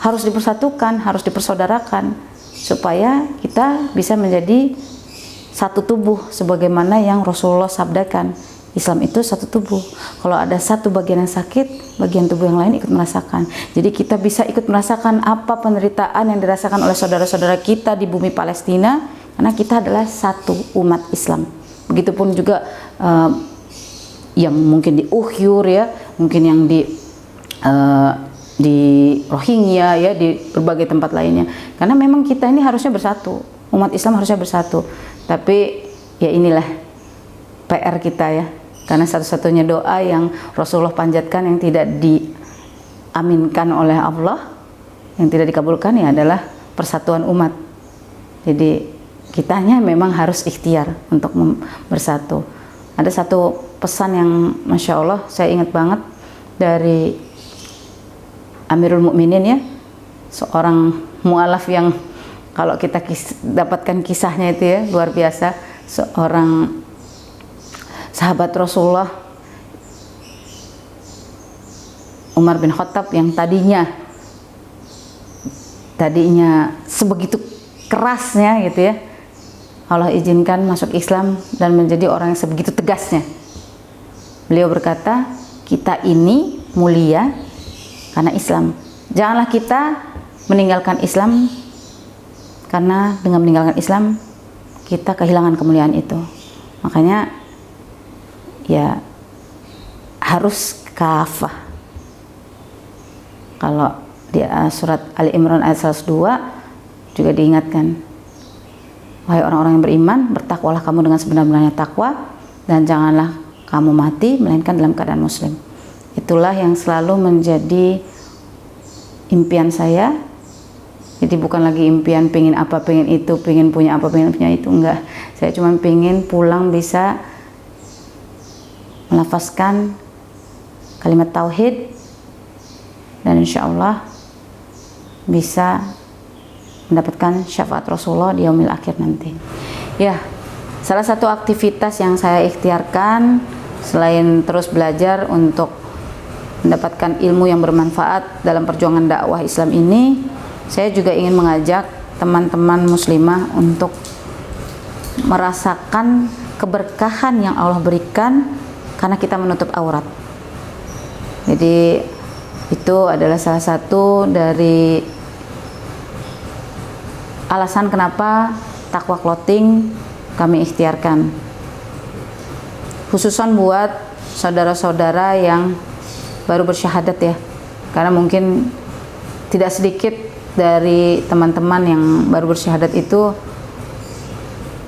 harus dipersatukan, harus dipersaudarakan supaya kita bisa menjadi satu tubuh sebagaimana yang Rasulullah sabdakan. Islam itu satu tubuh. Kalau ada satu bagian yang sakit, bagian tubuh yang lain ikut merasakan. Jadi kita bisa ikut merasakan apa penderitaan yang dirasakan oleh saudara-saudara kita di bumi Palestina, karena kita adalah satu umat Islam. Begitupun juga yang mungkin di Uhyur ya, mungkin yang di Rohingya ya, di berbagai tempat lainnya. Karena memang kita ini harusnya bersatu, umat Islam harusnya bersatu. Tapi ya inilah PR kita ya. Karena satu-satunya doa yang Rasulullah panjatkan yang tidak diaminkan oleh Allah, yang tidak dikabulkan ya adalah persatuan umat. Jadi kitanya memang harus ikhtiar untuk bersatu. Ada satu pesan yang Masya Allah saya ingat banget dari Amirul Mukminin ya, seorang mu'alaf yang kalau kita dapatkan kisahnya itu ya luar biasa. Seorang sahabat Rasulullah Umar bin Khattab yang tadinya sebegitu kerasnya gitu ya, Allah izinkan masuk Islam dan menjadi orang yang sebegitu tegasnya. Beliau berkata, kita ini mulia karena Islam. Janganlah kita meninggalkan Islam, karena dengan meninggalkan Islam kita kehilangan kemuliaan itu. Makanya ya harus kafah. Kalau di surat Ali Imran ayat 102 juga diingatkan, wahai orang-orang yang beriman, bertakwalah kamu dengan sebenar-benarnya takwa, dan janganlah kamu mati melainkan dalam keadaan muslim. Itulah yang selalu menjadi impian saya. Jadi bukan lagi impian pengen apa, pengen itu, pengen punya apa, pengen punya itu, enggak. Saya cuma pengen pulang bisa melafazkan kalimat tauhid, dan insya Allah bisa mendapatkan syafaat Rasulullah di yaumil akhir nanti. Ya, salah satu aktivitas yang saya ikhtiarkan selain terus belajar untuk mendapatkan ilmu yang bermanfaat dalam perjuangan dakwah Islam ini, saya juga ingin mengajak teman-teman muslimah untuk merasakan keberkahan yang Allah berikan karena kita menutup aurat. Jadi itu adalah salah satu dari alasan kenapa Taqwa Clothing kami ikhtiarkan, khususan buat saudara-saudara yang baru bersyahadat ya, karena mungkin tidak sedikit dari teman-teman yang baru bersyahadat itu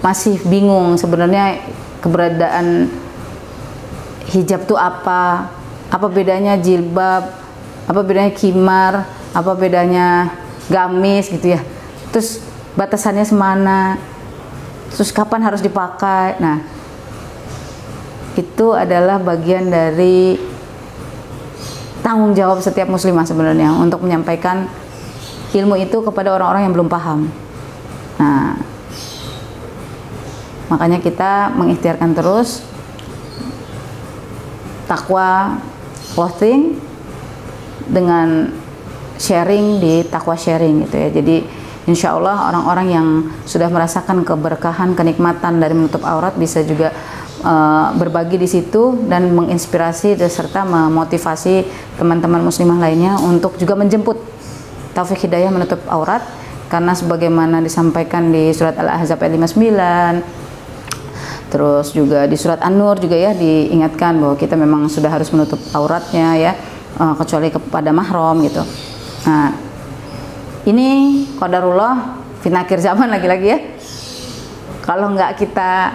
masih bingung sebenarnya keberadaan hijab itu apa bedanya jilbab, apa bedanya khimar, apa bedanya gamis gitu ya, terus batasannya semana, terus kapan harus dipakai. Nah, itu adalah bagian dari tanggung jawab setiap muslimah sebenarnya untuk menyampaikan ilmu itu kepada orang-orang yang belum paham. Nah, makanya kita mengikhtiarkan terus Taqwa Clothing dengan sharing di Taqwa Sharing gitu ya. Jadi insya Allah orang-orang yang sudah merasakan keberkahan, kenikmatan dari menutup aurat bisa juga berbagi di situ dan menginspirasi serta memotivasi teman-teman muslimah lainnya untuk juga menjemput taufik hidayah menutup aurat, karena sebagaimana disampaikan di surat Al-Ahzab ayat 59, terus juga di surat An-Nur juga ya diingatkan bahwa kita memang sudah harus menutup auratnya ya, kecuali kepada mahram gitu. Nah, ini qadarullah fitnah akhir zaman lagi-lagi ya. Kalau nggak kita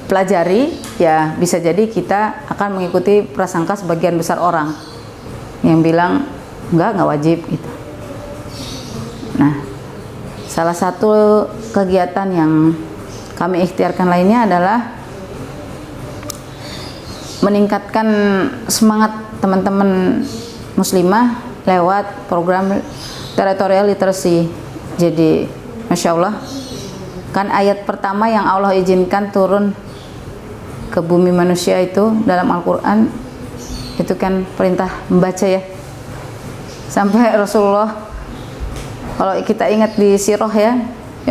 pelajari ya bisa jadi kita akan mengikuti prasangka sebagian besar orang yang bilang nggak wajib gitu. Nah, salah satu kegiatan yang kami ikhtiarkan lainnya adalah meningkatkan semangat teman-teman muslimah lewat program territorial literacy. Jadi Masya Allah, kan ayat pertama yang Allah izinkan turun ke bumi manusia itu dalam Al-Quran itu kan perintah membaca ya, sampai Rasulullah, kalau kita ingat di sirah ya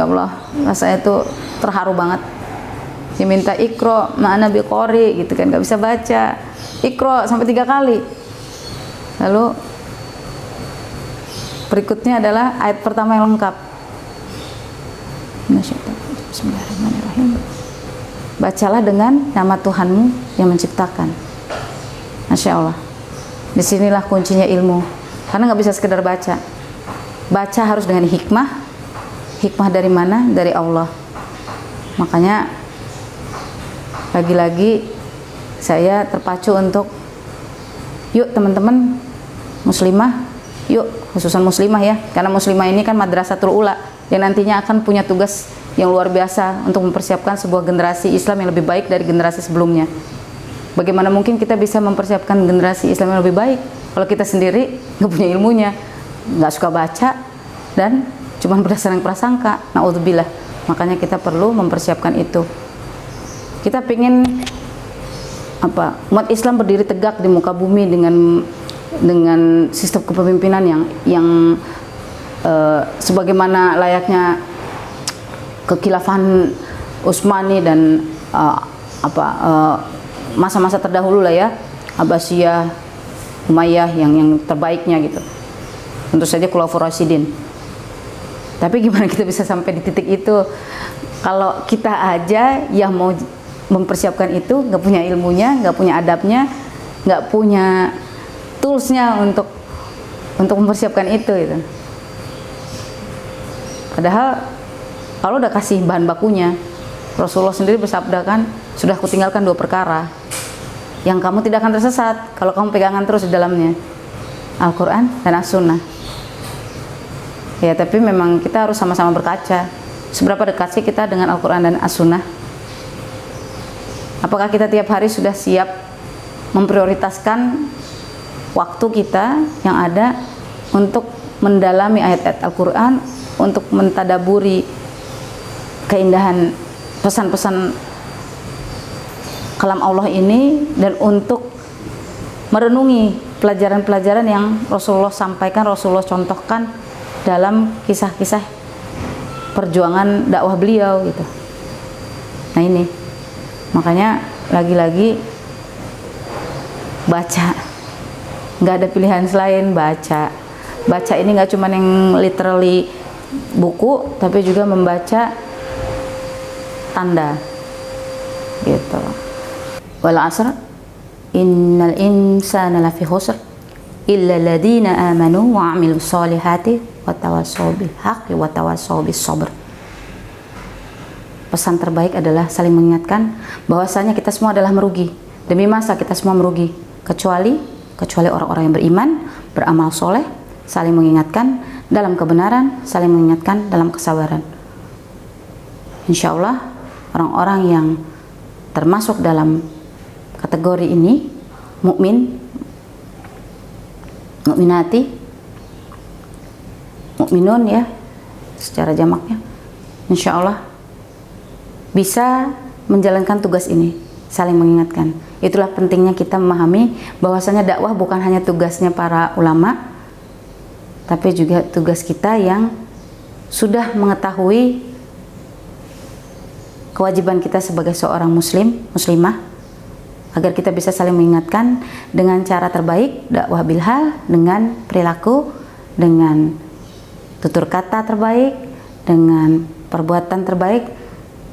Allah, rasanya itu terharu banget. Diminta ikro ma'ana biqori gitu kan, nggak bisa baca, ikro sampai 3 kali. Lalu berikutnya adalah ayat pertama yang lengkap. Bismillahirrahmanirrahim. Bacalah dengan nama Tuhanmu yang menciptakan. Masya Allah. Disinilah kuncinya ilmu. Karena nggak bisa sekedar baca. Baca harus dengan hikmah. Hikmah dari mana? Dari Allah. Makanya lagi-lagi saya terpacu untuk yuk teman-teman muslimah, yuk khususan muslimah ya, karena muslimah ini kan madrasatul ula yang nantinya akan punya tugas yang luar biasa untuk mempersiapkan sebuah generasi Islam yang lebih baik dari generasi sebelumnya. Bagaimana mungkin kita bisa mempersiapkan generasi Islam yang lebih baik kalau kita sendiri nggak punya ilmunya, nggak suka baca, dan cuma berdasarkan prasangka. Na'udzubillah. Makanya kita perlu mempersiapkan itu. Kita pengen umat Islam berdiri tegak di muka bumi dengan sistem kepemimpinan yang sebagaimana layaknya kekhilafahan Utsmani dan masa-masa terdahulu lah ya, Abbasiyah, Umayyah yang terbaiknya gitu. Tentu saja Khulafaur Rasyidin. Tapi gimana kita bisa sampai di titik itu kalau kita aja yang mau mempersiapkan itu nggak punya ilmunya, nggak punya adabnya, nggak punya toolsnya untuk mempersiapkan itu gitu. Padahal kalau udah kasih bahan bakunya, Rasulullah sendiri bersabda kan, sudah kutinggalkan 2 perkara yang kamu tidak akan tersesat kalau kamu pegangan terus di dalamnya, Al-Quran dan As-Sunnah. Ya, tapi memang kita harus sama-sama berkaca. Seberapa dekat sih kita dengan Al-Quran dan As-Sunnah? Apakah kita tiap hari sudah siap memprioritaskan waktu kita yang ada untuk mendalami ayat-ayat Al-Quran, untuk mentadaburi keindahan pesan-pesan kalam Allah ini, dan untuk merenungi pelajaran-pelajaran yang Rasulullah sampaikan, Rasulullah contohkan dalam kisah-kisah perjuangan dakwah beliau gitu. Nah ini makanya lagi-lagi baca, nggak ada pilihan selain baca. Baca ini nggak cuma yang literally buku, tapi juga membaca tanda gitu. Wal 'asr innal insana lafi khusr illa alladziina aamanu wa 'amilus shalihati wa tawassaw bil haqqi wa tawassaw bis sabr. Pesan terbaik adalah saling mengingatkan bahwasanya kita semua adalah merugi. Demi masa kita semua merugi, kecuali orang-orang yang beriman, beramal soleh, saling mengingatkan dalam kebenaran, saling mengingatkan dalam kesabaran. Insya Allah orang-orang yang termasuk dalam kategori ini, mukmin, mukminati, mukminun ya secara jamaknya, insya Allah bisa menjalankan tugas ini, saling mengingatkan. Itulah pentingnya kita memahami bahwasanya dakwah bukan hanya tugasnya para ulama, tapi juga tugas kita yang sudah mengetahui kewajiban kita sebagai seorang muslim, muslimah, agar kita bisa saling mengingatkan dengan cara terbaik, dakwah bilhal, dengan perilaku, dengan tutur kata terbaik, dengan perbuatan terbaik,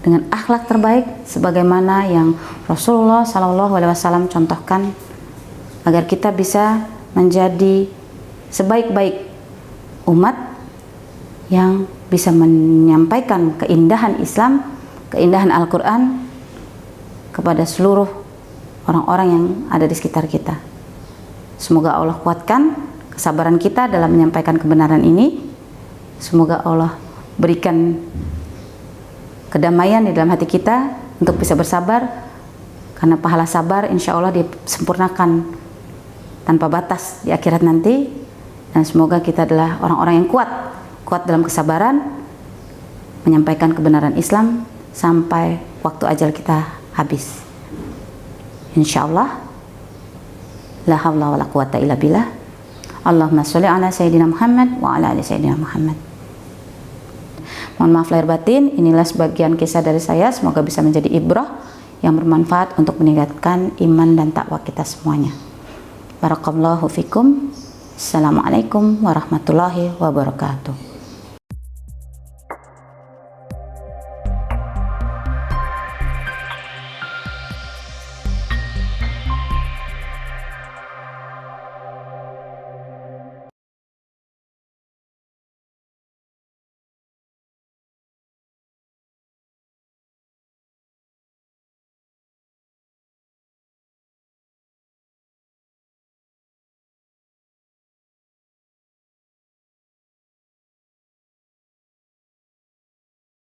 dengan akhlak terbaik, sebagaimana yang Rasulullah SAW contohkan, agar kita bisa menjadi sebaik-baik umat yang bisa menyampaikan keindahan Islam, keindahan Al-Quran kepada seluruh orang-orang yang ada di sekitar kita. Semoga Allah kuatkan kesabaran kita dalam menyampaikan kebenaran ini. Semoga Allah berikan kedamaian di dalam hati kita untuk bisa bersabar, karena pahala sabar insya Allah disempurnakan tanpa batas di akhirat nanti. Dan semoga kita adalah orang-orang yang kuat dalam kesabaran menyampaikan kebenaran Islam sampai waktu ajal kita habis. Insyaallah. La haula wala quwata illa billah. Allahumma sholli ala sayyidina Muhammad wa ala ali sayyidina Muhammad. Mohon maaf lahir batin, inilah sebagian kisah dari saya, semoga bisa menjadi ibrah yang bermanfaat untuk meningkatkan iman dan takwa kita semuanya. Barakallahu fikum. Assalamualaikum warahmatullahi wabarakatuh.